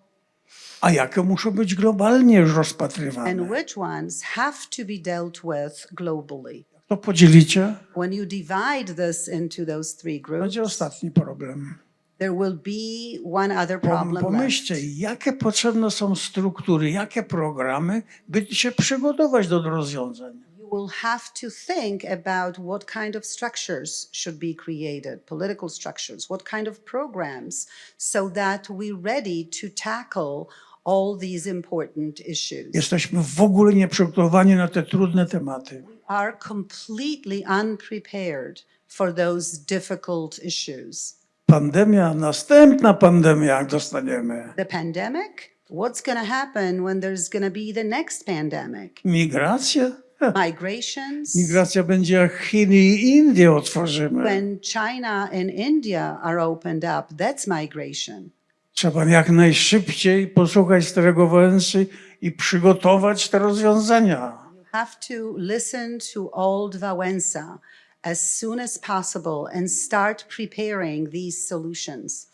a jakie muszą być globalnie już and rozpatrywane. which ones have to be dealt with globally. To podzielicie, When you divide this into those three groups, będzie ostatni problem. there will be one other problem left. Pomyślcie, jakie potrzebne są struktury, jakie programy, by się przygotować do rozwiązań. You will have to think about what kind of structures should be created, political structures, what kind of programs, so that we're ready to tackle all these important issues. Jesteśmy w ogóle nieprzygotowani na te trudne tematy. Are completely unprepared for those difficult issues. Pandemia, następna pandemia, jak dostaniemy. The pandemic? What's going to happen when there's going to be the next pandemic? Migracje? Migrations, Migracja będzie jak Chiny i Indie otworzymy. when China and India are opened up, that's migration. Trzeba jak najszybciej posłuchać starego Wałęsy i przygotować te rozwiązania. You have to listen to old Wałęsa as soon as possible and start preparing these solutions,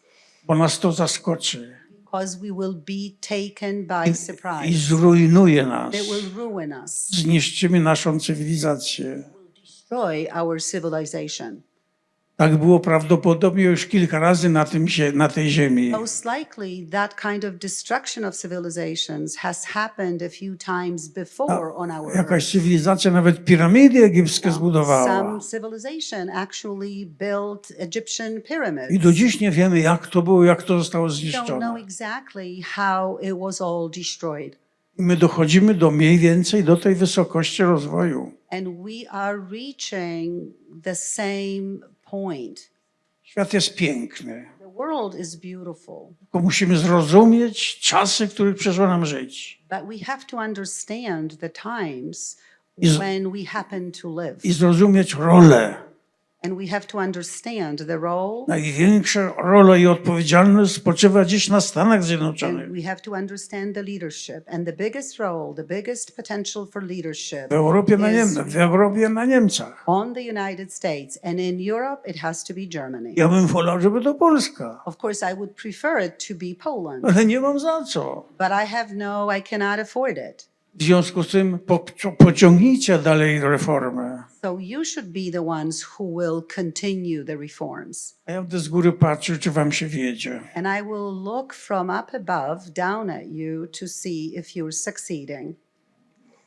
Bo nas to zaskoczy because we will be taken by i surprise. zrujnuje nas. It will ruin us, Zniszczymy naszą cywilizację. destroy our civilization. Tak było prawdopodobnie już kilka razy na tej ziemi. Most likely, that kind of destruction of civilizations has happened a few times before on our Jakaś earth. cywilizacja nawet piramidy egipskie zbudowała. Some civilization actually built Egyptian pyramids. I do dziś nie wiemy, jak to było, jak to zostało We don't know zniszczone. exactly how it was all destroyed. I my dochodzimy do mniej więcej do tej wysokości rozwoju. And we are reaching the same point. Świat jest piękny, The world is beautiful, tylko musimy zrozumieć czasy, w których przyszło nam żyć. but we have to understand the times Is- when we happen to live. I zrozumieć rolę. And we have to understand the role, Największa rola i odpowiedzialność spoczywa dziś na Stanach Zjednoczonych. and we have to understand the leadership. And the biggest role, the biggest potential for leadership W Europie is w Europie na Niemcach. on the United States. And in Europe, it has to be Germany. Ja bym wolał, żeby to Polska, Of course, I would prefer it to be Poland, ale nie mam za co. but I cannot afford it. W związku z tym pociągnijcie dalej reformę. So you should be the ones who will continue the reforms. A ja będę z góry patrzył, czy wam się wiedzie. And I will look from up above down at you to see if you're succeeding.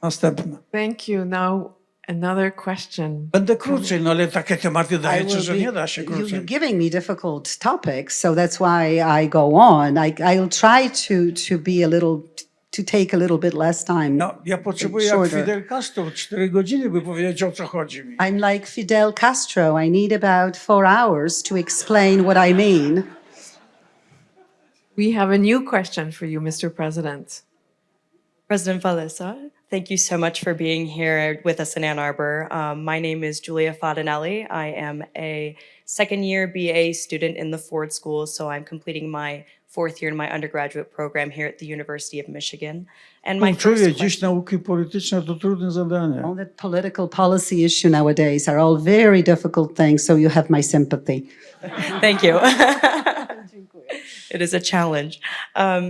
Następne. Thank you. Now, another question. Będę krócej, no ale takie tematy dajecie, że nie da się you're krócej. giving me difficult topics, so that's why I go on. I'll try to be a little, to take a little bit less time. No, ja potrzebuję jak Shorter. Fidel Castro 4 godziny, by powiedzieć, o co chodzi mi. I'm like Fidel Castro. I need about 4 hours to explain what I mean. We have a new question for you, Mr. President. President Valesa, thank you so much for being here with us in Ann Arbor. My name is Julia Fadinelli. I am a second-year BA student in the Ford School, so I'm completing my 4th year in my undergraduate program here at the University of Michigan. And my first Czuję, dziś question, nauki polityczne to trudne zadanie. All the political policy issue nowadays are all very difficult things, so you have my sympathy. thank you. It is a challenge.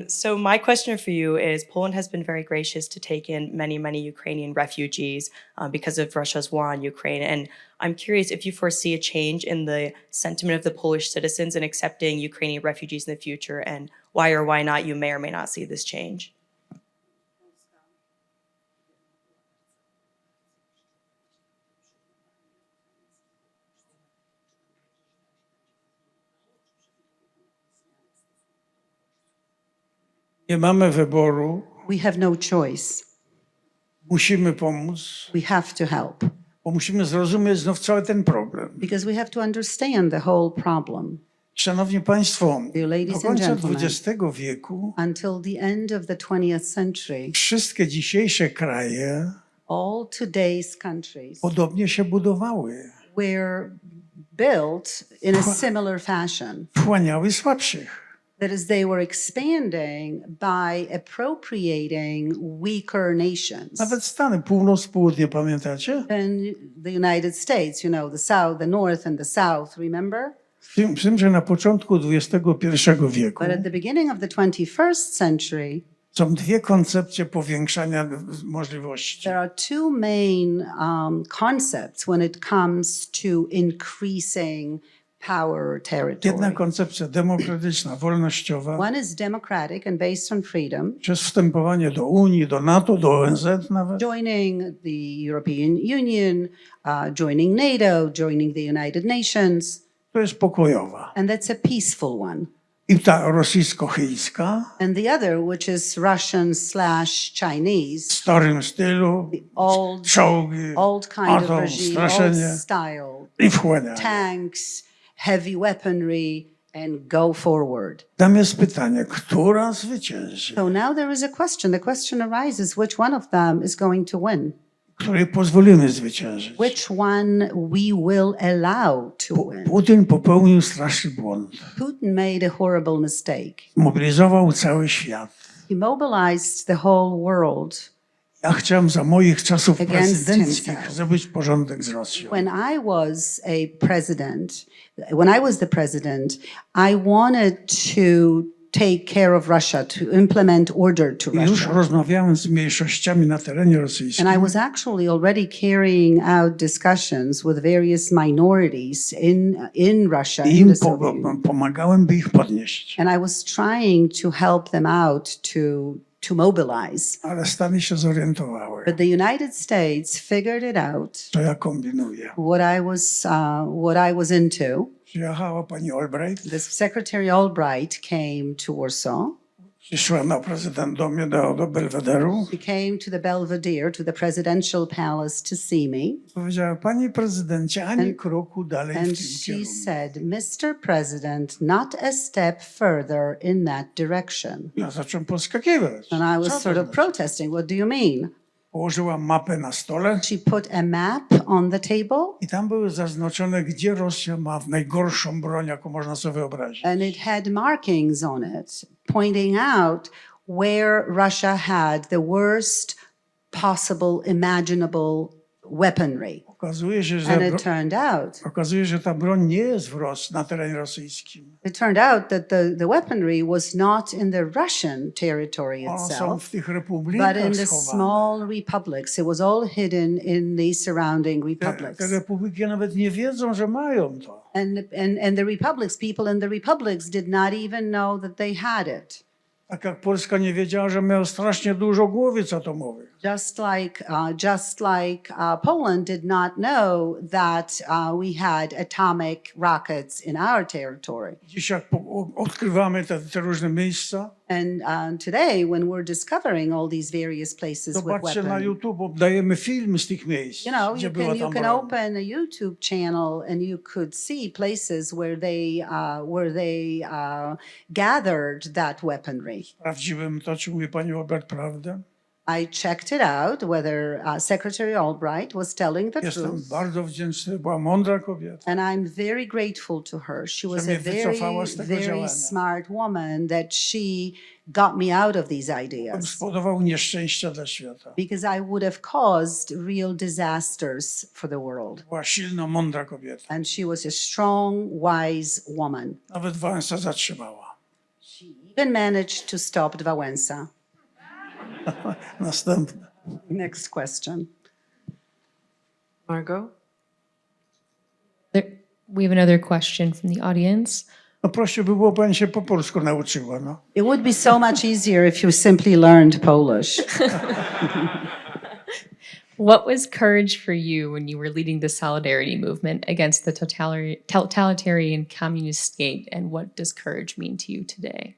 So my question for you is, Poland has been very gracious to take in many, many Ukrainian refugees because of Russia's war on Ukraine. And I'm curious if you foresee a change in the sentiment of the Polish citizens in accepting Ukrainian refugees in the future, and why or why not you may or may not see this change. Nie mamy wyboru, We have no choice. musimy pomóc, We have to help bo musimy zrozumieć znów cały ten problem. because we have to understand the whole problem. Szanowni Państwo, Dear ladies do and końca gentlemen. XX wieku Until the end of the 20th century, wszystkie dzisiejsze kraje all today's countries podobnie się budowały. were built in a similar fashion. Wchłaniały słabszych. That is, they were expanding by appropriating weaker nations. Nawet Stany, północ, południe, pamiętacie? And the United States, you know, the South, the North and the South, remember? Z tym, że na początku XXI wieku But at the beginning of the 21st century, są dwie koncepcje powiększania możliwości. there are two main concepts when it comes to increasing power or Jedna territory. koncepcja demokratyczna, wolnościowa, One is democratic and based on freedom, przez wstępowanie do Unii, do NATO, do ONZ nawet. joining the European Union, joining NATO, joining the United Nations, To jest pokojowa. and that's a peaceful one. I ta rosyjsko-chińska And the other, which is Russian/Chinese, w starym stylu, old, czołgi, old kind of atom, regime, straszenie old style, i wchłanianie. tanks, heavy weaponry, and go forward. Tam jest pytanie, która zwycięży? So now there is a question. The question arises, which one of them is going to win? której pozwolimy zwyciężyć. which one we will allow to win. Putin popełnił straszny błąd. Putin made a horrible mistake. Mobilizował cały świat. He mobilized the whole world. Ja chciałem za moich czasów Against prezydenckich himself. zrobić porządek z Rosją. When I was the president, I wanted to take care of Russia, to implement order to I już Russia. rozmawiałem z mniejszościami na terenie And rosyjskim. I was actually already carrying out discussions with various minorities in Russia, I in the im Soviet Union. pomagałem, by ich podnieść. And I was trying to help them out to mobilize. Ale Stany się zorientowały, But the United States figured it out, co ja kombinuję. what I was into. Przyjechała pani Albright, The Secretary Albright came to Warsaw. przyszła na prezydent do mnie do Belwederu. She came to the Belvedere, to the presidential palace to see me. Powiedziała, panie prezydencie, ani And- kroku dalej w And tym she kierunku. said, Mr. President, not a step further in that direction. Ja zacząłem podskakiwać. And I Co was to sort of znaczy? protesting. What do you mean? Położyła mapę na stole She put a map on the table i tam były zaznaczone, gdzie Rosja ma najgorszą broń, jaką można sobie wyobrazić. and it had markings on it pointing out where Russia had the worst possible imaginable weaponry. Okazuje się, And it turned out że ta broń nie jest na terenie rosyjskim. that the weaponry was not in the Russian territory One są itself, w tych but in republikach the schowane. small republics. It was all hidden in the surrounding Te republics. republiki nawet nie wiedzą, że mają to. And the republics, people in the republics did not even know that they had it. Tak jak Polska nie wiedziała, że miał strasznie dużo głowic atomowych. Just like Poland did not know that we had atomic rockets in our territory. Dziś jak odkrywamy te różne miejsca, And today, when we're discovering all these various places with zobaczcie na weapons, YouTube, dajemy filmy z tych miejsc, you know, gdzie you była can tam you can broń. open a YouTube channel and you could see places where they gathered that weaponry. Sprawdziłem to, czy mówi pani Robert prawdę. I checked it out whether Secretary Albright was telling the Jestem truth. bardzo wdzięczny, była mądra kobieta. And I'm very grateful to her. She was mnie a very, wycofała z tego very działania. smart woman that she got me out of these On ideas spowodował nieszczęścia dla świata. because I would have caused real disasters for the world. Była silna, mądra kobieta. And she was a strong, wise woman. Nawet Wałęsa zatrzymała. She even managed to stop Wałęsa. Następne. Next question. Margot? We have another question from the audience. No prościej by było, pani się po polsku nauczyła. No. It would be so much easier if you simply learned Polish. What was courage for you when you were leading the solidarity movement against the totalitarian communist state, and what does courage mean to you today?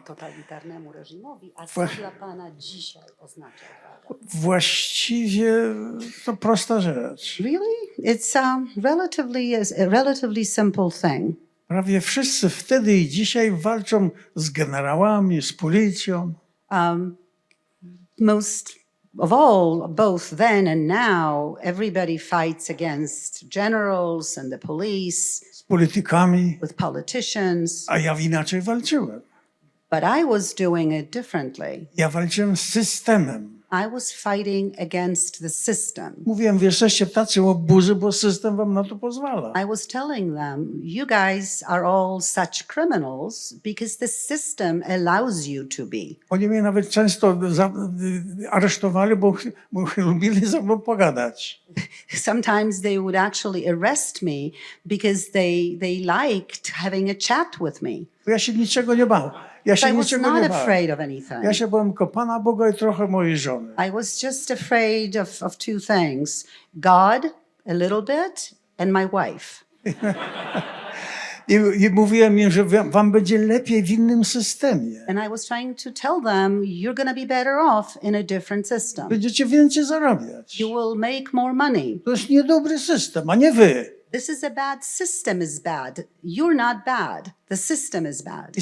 Totalitarnemu reżimowi, a co dla pana dzisiaj oznacza odwaga? Właściwie to prosta rzecz. Really? It's a relatively simple thing. Prawie wszyscy wtedy i dzisiaj walczą z generałami, z policją. Most of all, both then and now, everybody fights against generals and the police, Z politykami, with politicians, a ja inaczej walczyłem. but I was doing it differently. Ja walczyłem z systemem. I was fighting against the system. Mówiłem, wy jesteście tacy łobuzy, bo system wam na to pozwala. I was telling them, you guys are all such criminals because the system allows you to be. Oni mnie nawet często aresztowali, bo lubili ze mną pogadać. Sometimes they would actually arrest me because they liked having a chat with me. Ja się niczego nie bał. Ja I się was niczego not nie bałem. afraid of anything. Ja się bałem tylko Pana Boga i trochę mojej żony. I was just afraid of two things, God a little bit and my wife. I mówiłem im, że wam będzie lepiej w innym systemie. And I was trying to tell them, you're going to be better off in a different system. Będziecie więcej zarabiać. You will make more money. To jest niedobry system, a nie wy. This is a bad system is bad. You're not bad. The system is bad. I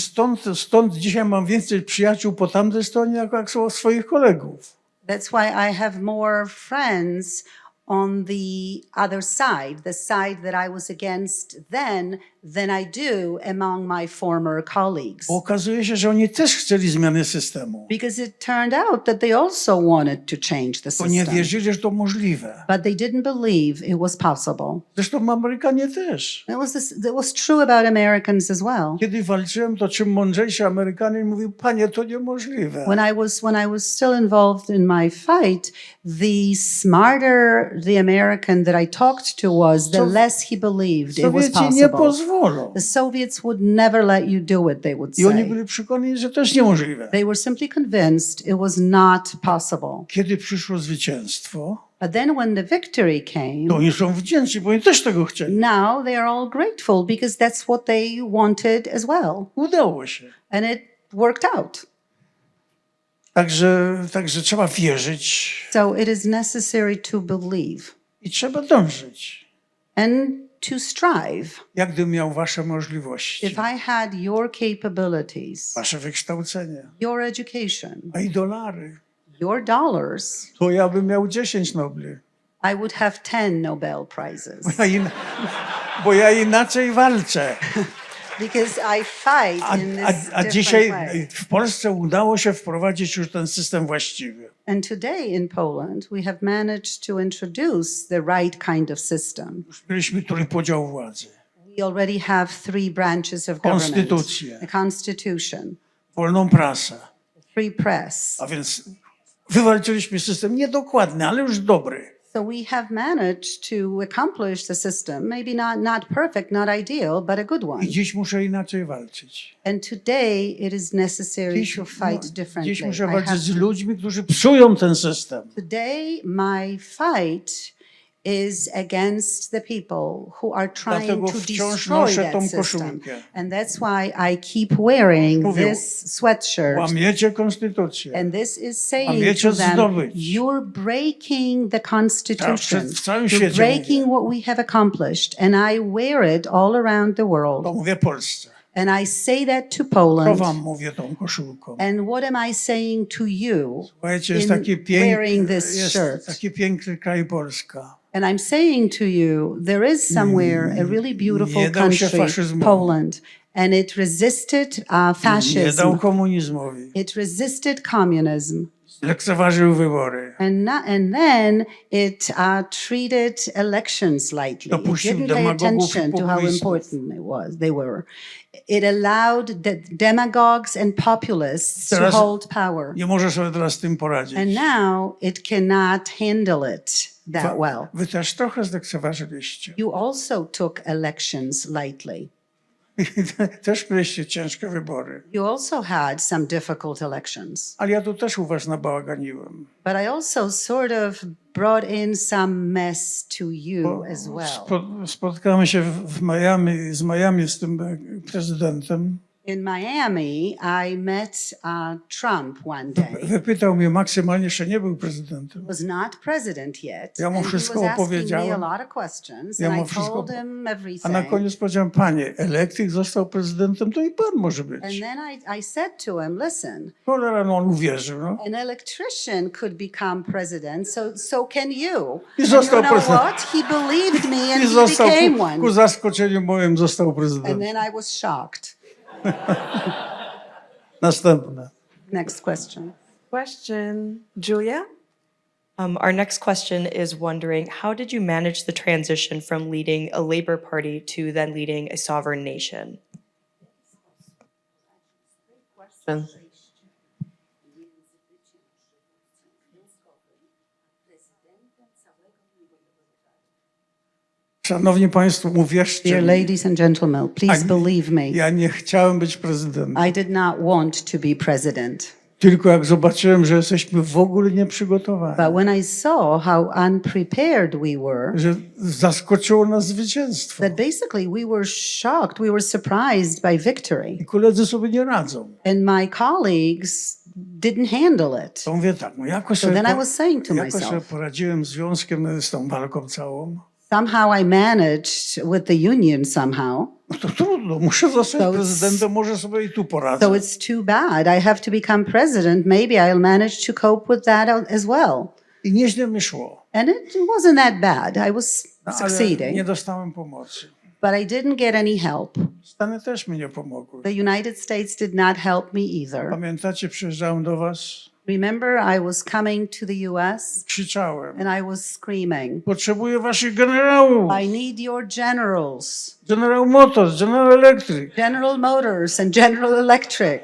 stąd dzisiaj mam więcej przyjaciół po tamtej stronie, jak swoich kolegów. That's why I have more friends on the other side, the side that I was against then, than I do among my former colleagues. Bo okazuje się, że oni też chcieli zmiany systemu. Because it turned out that they also wanted to change the Bo nie system. wierzyli, że to możliwe. But they didn't believe it was possible. Zresztą Amerykanie też. That was true about Americans as well. Kiedy walczyłem, to czym mądrzejszy Amerykanin mówił, panie, to niemożliwe. When I was still involved in my fight, the smarter the American that I talked to was, the less he believed it was Sowieci nie possible. pozwolą. The Soviets would never let you do it, they would I oni say. byli przekonani, że to jest niemożliwe. They were simply convinced it was not possible. Kiedy przyszło zwycięstwo, But then when the victory came, to oni są wdzięczni, bo oni też tego chcieli. now they are all grateful because that's what they wanted as well. Udało się. And it worked out. Także trzeba wierzyć So it is necessary to believe i trzeba dążyć. and to strive. Jak gdybym miał wasze możliwości, If I had your capabilities, wasze wykształcenie, your education, a i dolary, your dollars, to ja bym miał 10 Nobli. I would have 10 Nobel Prizes Bo ja inaczej walczę. because I fight A in this dzisiaj different way. w Polsce udało się wprowadzić już ten system właściwy. And today in Poland, we have managed to introduce the right kind of system. Mieliśmy trójpodział władzy. We already have 3 branches of government. Konstytucję. The Constitution, Wolną prasę. free press. A więc wywalczyliśmy system niedokładny, ale już dobry. So we have managed to accomplish the system, maybe not perfect, not ideal, but a good one. I dziś muszę inaczej walczyć. And today it is necessary to fight differently. Dziś muszę I have walczyć z to- ludźmi, którzy psują ten system. Today my fight is against the people who are trying Dlatego to wciąż destroy noszę that tą system. koszulkę. And that's why I keep wearing Mówią, this sweatshirt. Łamiecie konstytucję. And this is saying Łamiecie to them, zdobyć. you're breaking the Constitution. W całym You're świecie breaking what we have accomplished. And I wear it all around the world. To mówię Polsce. And I say that to To Poland. wam mówię tą koszulką. And what am I saying to you Słuchajcie, jest in taki wearing this jest shirt? taki piękny kraj Polska. And I'm saying to you, there is somewhere a really beautiful Nie dał się country, faszyzmowi. Poland, and it resisted Nie dał fascism. komunizmowi. It resisted communism. Lekceważył wybory. And then it treated elections lightly. It Dopuścił didn't pay demagogów i attention to how populistów. important they were. It allowed the demagogues and populists to Teraz- hold power. Nie może sobie teraz z tym poradzić. And now it cannot handle it that well. Wy też trochę zlekceważyliście. You also took elections lightly. Też mieliście ciężkie wybory. You also had some difficult elections. Ale ja tu też u was nabałaganiłem. But I also sort of brought in some mess to you as well. Spotkamy się z Miami z tym prezydentem. In Miami, I met Trump one day. Wypytał mnie maksymalnie, jeszcze nie był prezydentem. Was not president yet. Ja mu And he wszystko was asking me a opowiedziałem. lot of questions, Ja and mu I wszystko told him A everything. na koniec powiedziałem, panie, elektryk został prezydentem, to i pan może być. And then I said to him, listen, Cholera, no on uwierzył, no. an electrician could become president, so can you. I And został you know prezydentem. what? He believed me and I he został, became ku one. zaskoczeniu moim, został And prezydentem. then I was shocked. Następne. Next question. Question, Julia? Our next question is wondering, how did you manage the transition from leading a Labour Party to then leading a sovereign nation? Question. Szanowni państwo, uwierzcie Dear mi, ladies and gentlemen, please believe me. ja nie chciałem być prezydentem. I did not want to be president. Tylko jak zobaczyłem, że jesteśmy w ogóle nieprzygotowani, But when I saw how unprepared we were, że zaskoczyło nas zwycięstwo that basically we were shocked, we were surprised by victory. i koledzy sobie nie radzą, And my colleagues didn't handle it. to mówię tak, no jakoś So sobie, then I was saying to jakoś sobie myself, poradziłem z związkiem z tą walką całą. Somehow I managed with the union somehow. No to trudno, muszę zostać So it's- prezydentem, może sobie i tu So poradzę. it's too bad. I have to become president. Maybe I'll manage to cope with that as well. I nieźle mi szło, And it wasn't that bad. I was no, ale succeeding, nie dostałem pomocy. but I didn't get any help. Stany też mi nie pomogły. The United States did not help me either. Pamiętacie, przyjeżdżałem do was, Remember, I was coming to the US krzyczałem. and I was screaming, Potrzebuję waszych generałów. I need your generals, General Motors, General Electric. General Motors and General Electric.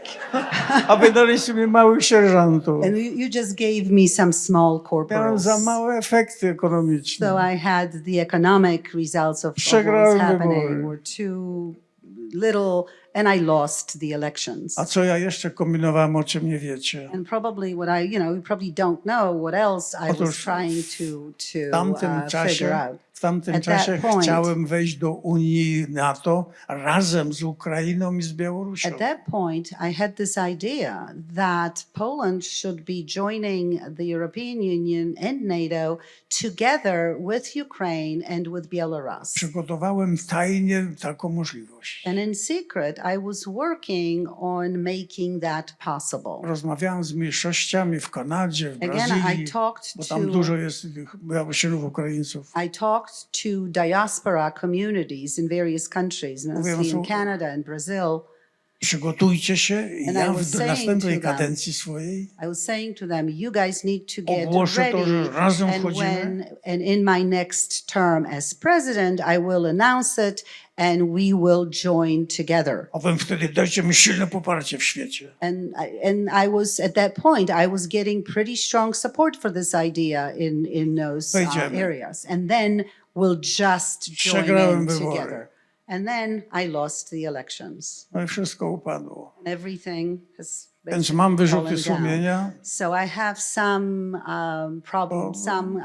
A wy daliście mi małych sierżantów. And you just gave me some small Miałem corporals. za małe efekty ekonomiczne. So I had the economic results of what was Przegrałem happening wybory. were too little, and I lost the elections. A co ja jeszcze kombinowałem, o czym nie wiecie? And probably what you probably don't know what else I was Otóż trying W to tamtym figure czasie, out. w tamtym At that czasie point- chciałem wejść do Unii NATO razem z Ukrainą i z Białorusią. At that point, I had this idea that Poland should be joining the European Union and NATO together with Ukraine and with Belarus. Przygotowałem tajnie taką możliwość. And in secret, I was working on making that possible. Rozmawiałem z mniejszościami w Kanadzie, w Again, Brazylii, I talked bo tam to dużo jest tych Białorusinów, Ukraińców. I talked to diaspora communities in various countries, mostly in Canada and Brazil. Przygotujcie się i And I ja was do saying następnej to them, kadencji swojej I was saying to them, you guys need to get ogłoszę to, że ready. razem And wchodzimy. and in my next term as president, I will announce it and we will join together. A wy wtedy dajcie mi silne poparcie w świecie. And I was at that point, I was getting pretty strong support for this idea in those Wejdziemy. areas. And then we'll just join Przegrałem in wybory. together. And then I lost the elections. No i wszystko upadło. And everything has Więc mam wyrzuty fallen down. sumienia. So I have some problems, some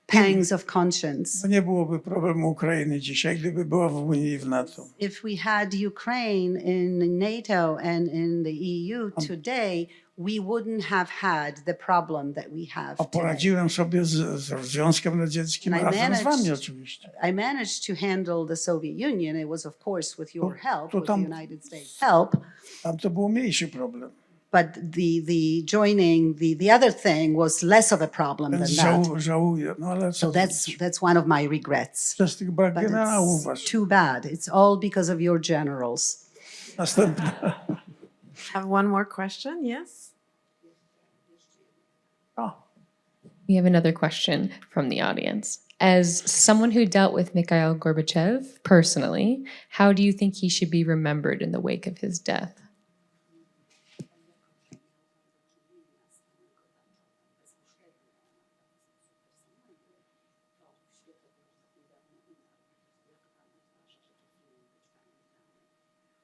pangs of conscience. To nie byłoby problemu Ukrainy dzisiaj, gdyby była w Unii i w NATO. If we had Ukraine in NATO and in the EU today, we wouldn't have had the problem that we have A today. poradziłem sobie z Związkiem Radzieckim And I razem z wami managed- oczywiście. I managed to handle the Soviet Union. It was, of course, with your help, to with tam- the United States' help. Tam to był mniejszy problem. But the joining the other thing was less of a problem Więc than that. żałuję. No ale So co that's one of my regrets. przez tych brak But generałów it's was. too bad. It's all because of your generals. Następne. Have one more question? Yes? O, We have another question from the audience. As someone who dealt with Mikhail Gorbachev personally, how do you think he should be remembered in the wake of his death?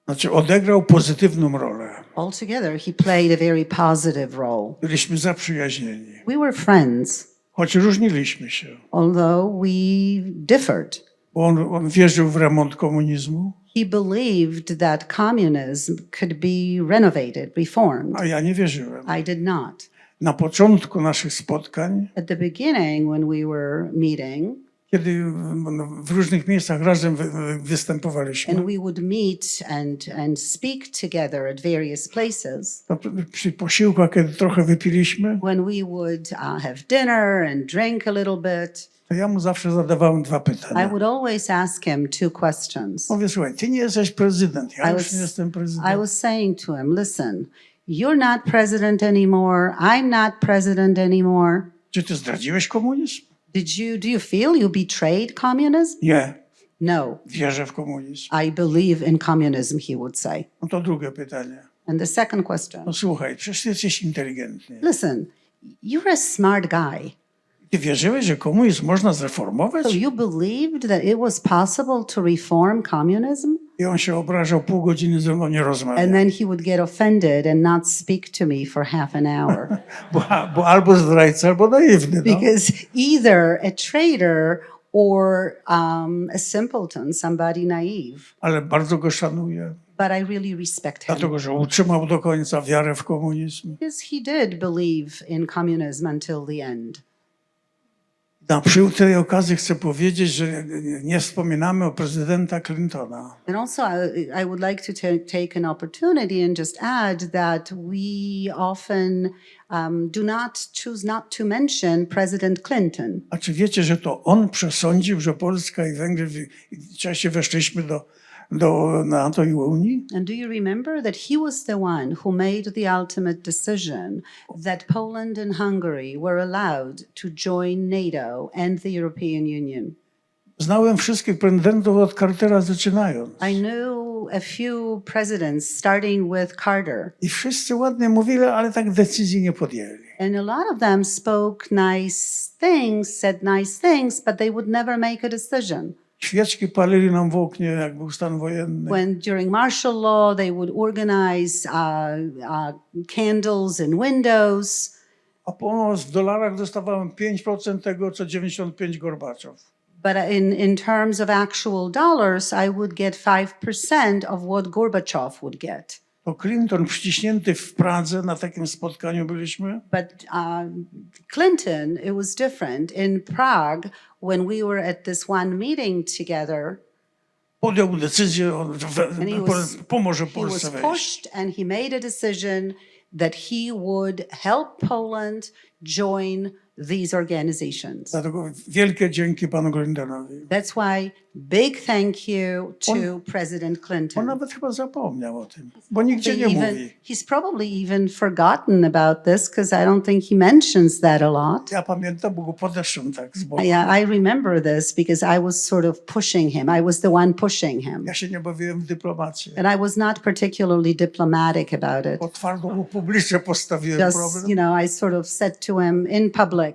Znaczy odegrał pozytywną rolę. Altogether, he played a very positive role. Byliśmy zaprzyjaźnieni. We were friends, Choć różniliśmy się. although we differed. Bo on wierzył w remont komunizmu, He believed that communism could be renovated, reformed. a ja nie wierzyłem. I did not. Na początku naszych spotkań, At the beginning, when we were meeting, kiedy w różnych miejscach razem występowaliśmy, and we would meet and speak together at various places, to przy posiłkach, kiedy trochę wypiliśmy, when we would have dinner and drink a little bit, to ja mu zawsze zadawałem dwa I pytania. would always ask him two questions. Mówię, słuchaj, ty nie jesteś prezydent, ja I już nie jestem I prezydentem. was saying to him, listen, you're not president anymore. I'm not president anymore. Czy ty zdradziłeś komunizm? Do you feel you betrayed communism? Nie, No, wierzę w komunizm. I believe in communism, he would say. No to drugie pytanie. And the second question, No słuchaj, przecież ty jesteś inteligentny. listen, you're a smart guy. Ty wierzyłeś, że komunizm można zreformować? So you believed that it was possible to reform communism? I on się obrażał, pół godziny ze mną nie rozmawiał. And then he would get offended and not speak to me for half an hour. Bo albo zdrajca, albo naiwny. No. Because either a traitor or a simpleton, somebody naive. Ale bardzo go szanuję, But I really respect him dlatego że utrzymał do końca wiarę w komunizm. because he did believe in communism until the end. Przy tej okazji chcę powiedzieć, że nie wspominamy o prezydenta Clintona. And also, I would like to take an opportunity and just add that we often choose not to mention President Clinton. A czy wiecie, że to on przesądził, że Polska i Węgry w czasie weszliśmy do NATO i Unii? And do you remember that he was the one who made the ultimate decision that Poland and Hungary were allowed to join NATO and the European Union? Znałem wszystkich prezydentów od Cartera zaczynając. I knew a few presidents, starting with Carter. I wszyscy ładnie mówili, ale tak decyzji nie podjęli. And a lot of them spoke nice things, said nice things, but they would never make a decision. Świeczki palili nam w oknie, jak był stan wojenny. When during martial law, they would organize candles in windows. A pomoc w dolarach dostawałem 5% tego, co 95 Gorbaczow. But in terms of actual dollars, I would get 5% of what Gorbachev would get. To Clinton przyciśnięty w Pradze, na takim spotkaniu byliśmy. But Clinton, it was different. In Prague, when we were at this one meeting together, Podjął decyzję, pomoże he Polsce was wejść. pushed and he made a decision that he would help Poland join these organizations. Dlatego wielkie dzięki panu Clintonowi. That's why big thank you to President On Clinton. nawet chyba zapomniał o tym, bo nigdzie nie mówi. He's probably even forgotten about this because I don't think he mentions that a lot. Ja pamiętam, bo go podeszłem tak z boku. Yeah, I remember this because I was sort of pushing him. I was the one pushing him. Ja się nie bawiłem w dyplomację. And I was not particularly diplomatic about it. Otwarto mu publicznie postawiłem Just, problem. I sort of said to him in public,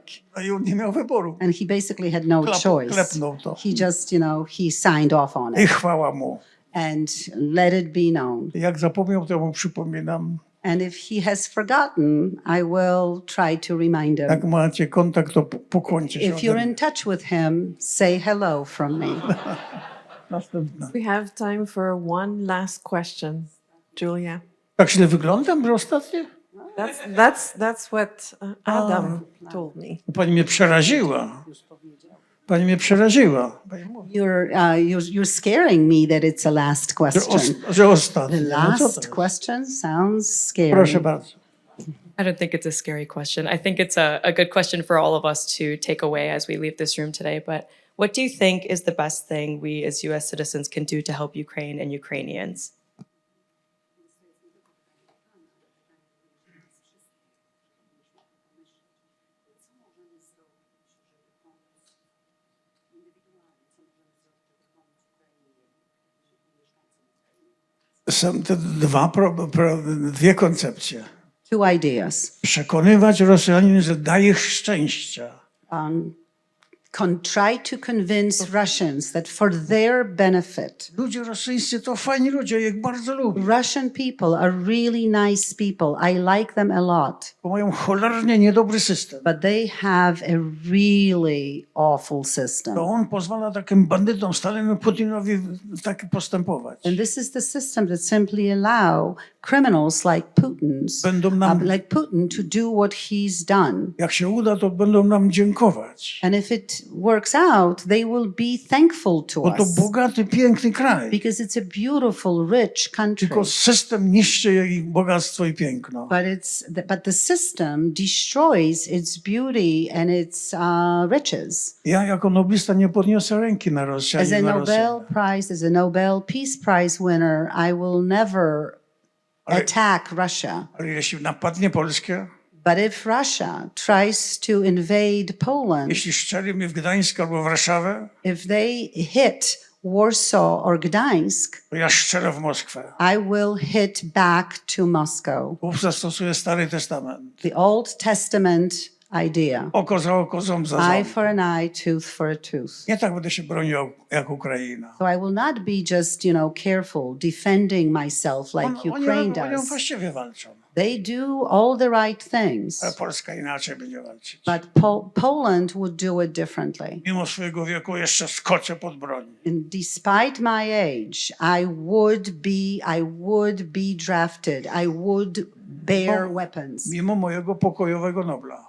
I on nie miał wyboru. and he basically had no choice. Klepnął to. He just, he signed off on I it chwała mu. and let it be known. Jak zapomniał, to mu przypominam. And if he has forgotten, I will try to remind him. Jak macie kontakt, to pokłońcie się. If you're in touch with him, say hello from me. Następna. We have time for one last question. Julia. Tak źle wyglądam, że ostatnio? That's what Adam told me. Pani mnie przeraziła. Pani mnie przeraziła. Pani mówi, You're scaring me that it's a last question. że ostatnio. The No co to last jest? question sounds scary. Proszę bardzo. I don't think it's a scary question. I think it's a good question for all of us to take away as we leave this room today. But what do you think is the best thing we as US citizens can do to help Ukraine and Ukrainians? Są te dwie koncepcje. Two ideas. Przekonywać Rosjanin, że daje ich szczęścia. Try to convince Russians that for their benefit, Ludzie rosyjscy to fajni ludzie, ja ich bardzo lubię. Russian people are really nice people. I like them a lot. Bo mają cholernie niedobry system. But they have a really awful system. To on pozwala takim bandytom Stalinowi, Putinowi tak postępować. And this is the system that simply allow criminals like Putin to do what he's done. Jak się uda, to będą nam dziękować. And if it works out, they will be thankful to Bo to us bogaty, piękny kraj. because it's a beautiful, rich country. Tylko system niszczy ich bogactwo i piękno. But the system destroys its beauty and its riches. Ja jako noblista nie podniosę ręki na Rosję. As a Nobel Peace Prize winner, I will never attack Russia. Ale jeśli napadnie Polskę, But if Russia tries to invade Poland, jeśli strzeli mi w Gdańsk albo w Warszawę, if they hit Warsaw or Gdańsk, to ja strzelę w Moskwę. I will hit back to Moscow. Bóg zastosuje Stary Testament. The Old Testament idea. Oko za oko, ząb za Eye ząb. for an eye, tooth for a tooth. Nie tak będę się bronił jak Ukraina. So I will not be just, careful defending myself like Ukraine Oni does. właściwie walczą. They do all the right things, Ale Polska inaczej będzie walczyć. but Poland would do it differently. Mimo swojego wieku jeszcze skoczę pod broń. And despite my age, I would be drafted. I would bear weapons. Mimo mojego pokojowego Nobla.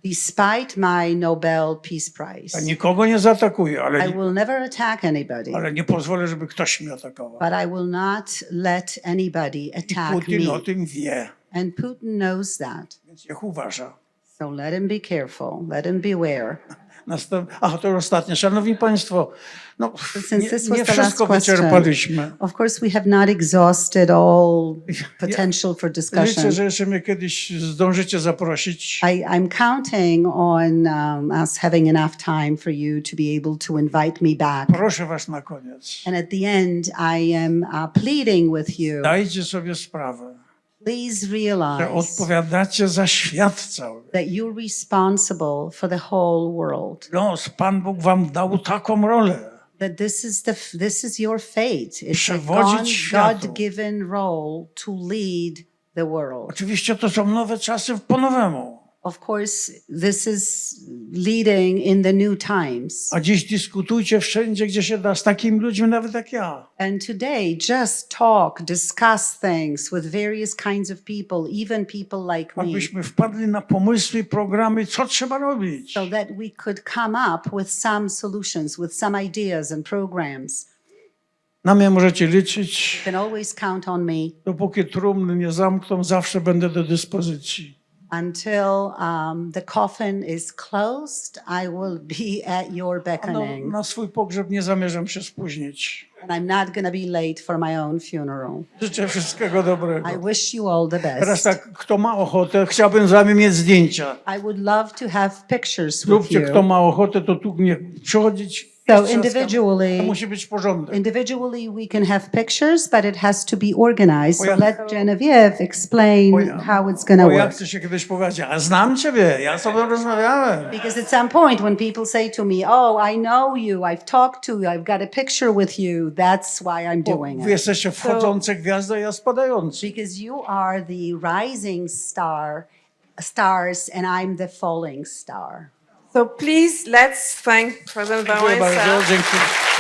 despite my Nobel Peace Ja Prize. nikogo nie zaatakuję, I will never attack anybody, ale nie pozwolę, żeby ktoś mnie atakował. but I will not let anybody attack Putin o me. tym wie, And Putin knows that. więc niech uważa. So let him be careful, let him beware. To ostatnie. Szanowni Państwo, no, Since this was nie the last wszystko question, wyczerpaliśmy. of course we have not exhausted all potential for discussion. Liczę, że jeszcze mnie kiedyś zdążycie zaprosić. I'm counting on us having enough time for you to be able to invite me back. Proszę Was na koniec. And at the end, I am pleading with you, Dajcie sobie sprawę, please że realize odpowiadacie za świat cały. that you're responsible for the whole world. Los, Pan Bóg Wam dał taką rolę. That this is your fate. It's a Przewodzić światu. God-given role to lead the world. Oczywiście to są nowe czasy po nowemu. Of course, this is leading in the new times. A dziś dyskutujcie wszędzie, gdzie się da, z takimi ludźmi nawet jak ja. And today, just talk, discuss things with various kinds of people, even people like me, Abyśmy wpadli na pomysły i programy, co trzeba robić. so that we could come up with some solutions, with some ideas and programs. Na mnie możecie liczyć. You can always count on me Dopóki trumny nie zamkną, zawsze będę do dyspozycji. until the coffin is closed. I will be at your No, beckoning. na swój pogrzeb nie zamierzam się spóźnić. And I'm not going to be late for my own funeral. Życzę wszystkiego dobrego. I wish you all the Teraz best. tak, kto ma ochotę, chciałbym z wami mieć zdjęcia. I would love to have pictures with Zróbcie, kto you. ma ochotę, to tu nie przychodzić. So Jeszcze raz, individually, to musi być porządek. individually we can have pictures, but it has to be organized. So ja- let Genevieve explain how it's going to Bo ja work. chcę się kiedyś powiedzieć, a znam ciebie, ja z tobą rozmawiałem. Because at some point when people say to me, oh, I know you, I've talked to you, I've got a picture with you, that's why I'm Bo doing wy it. jesteście wchodzące gwiazdy, a ja spadający. Because you are the rising stars, and I'm the falling star. So please, let's thank President Dziękuję Wałęsa. bardzo, dziękuję.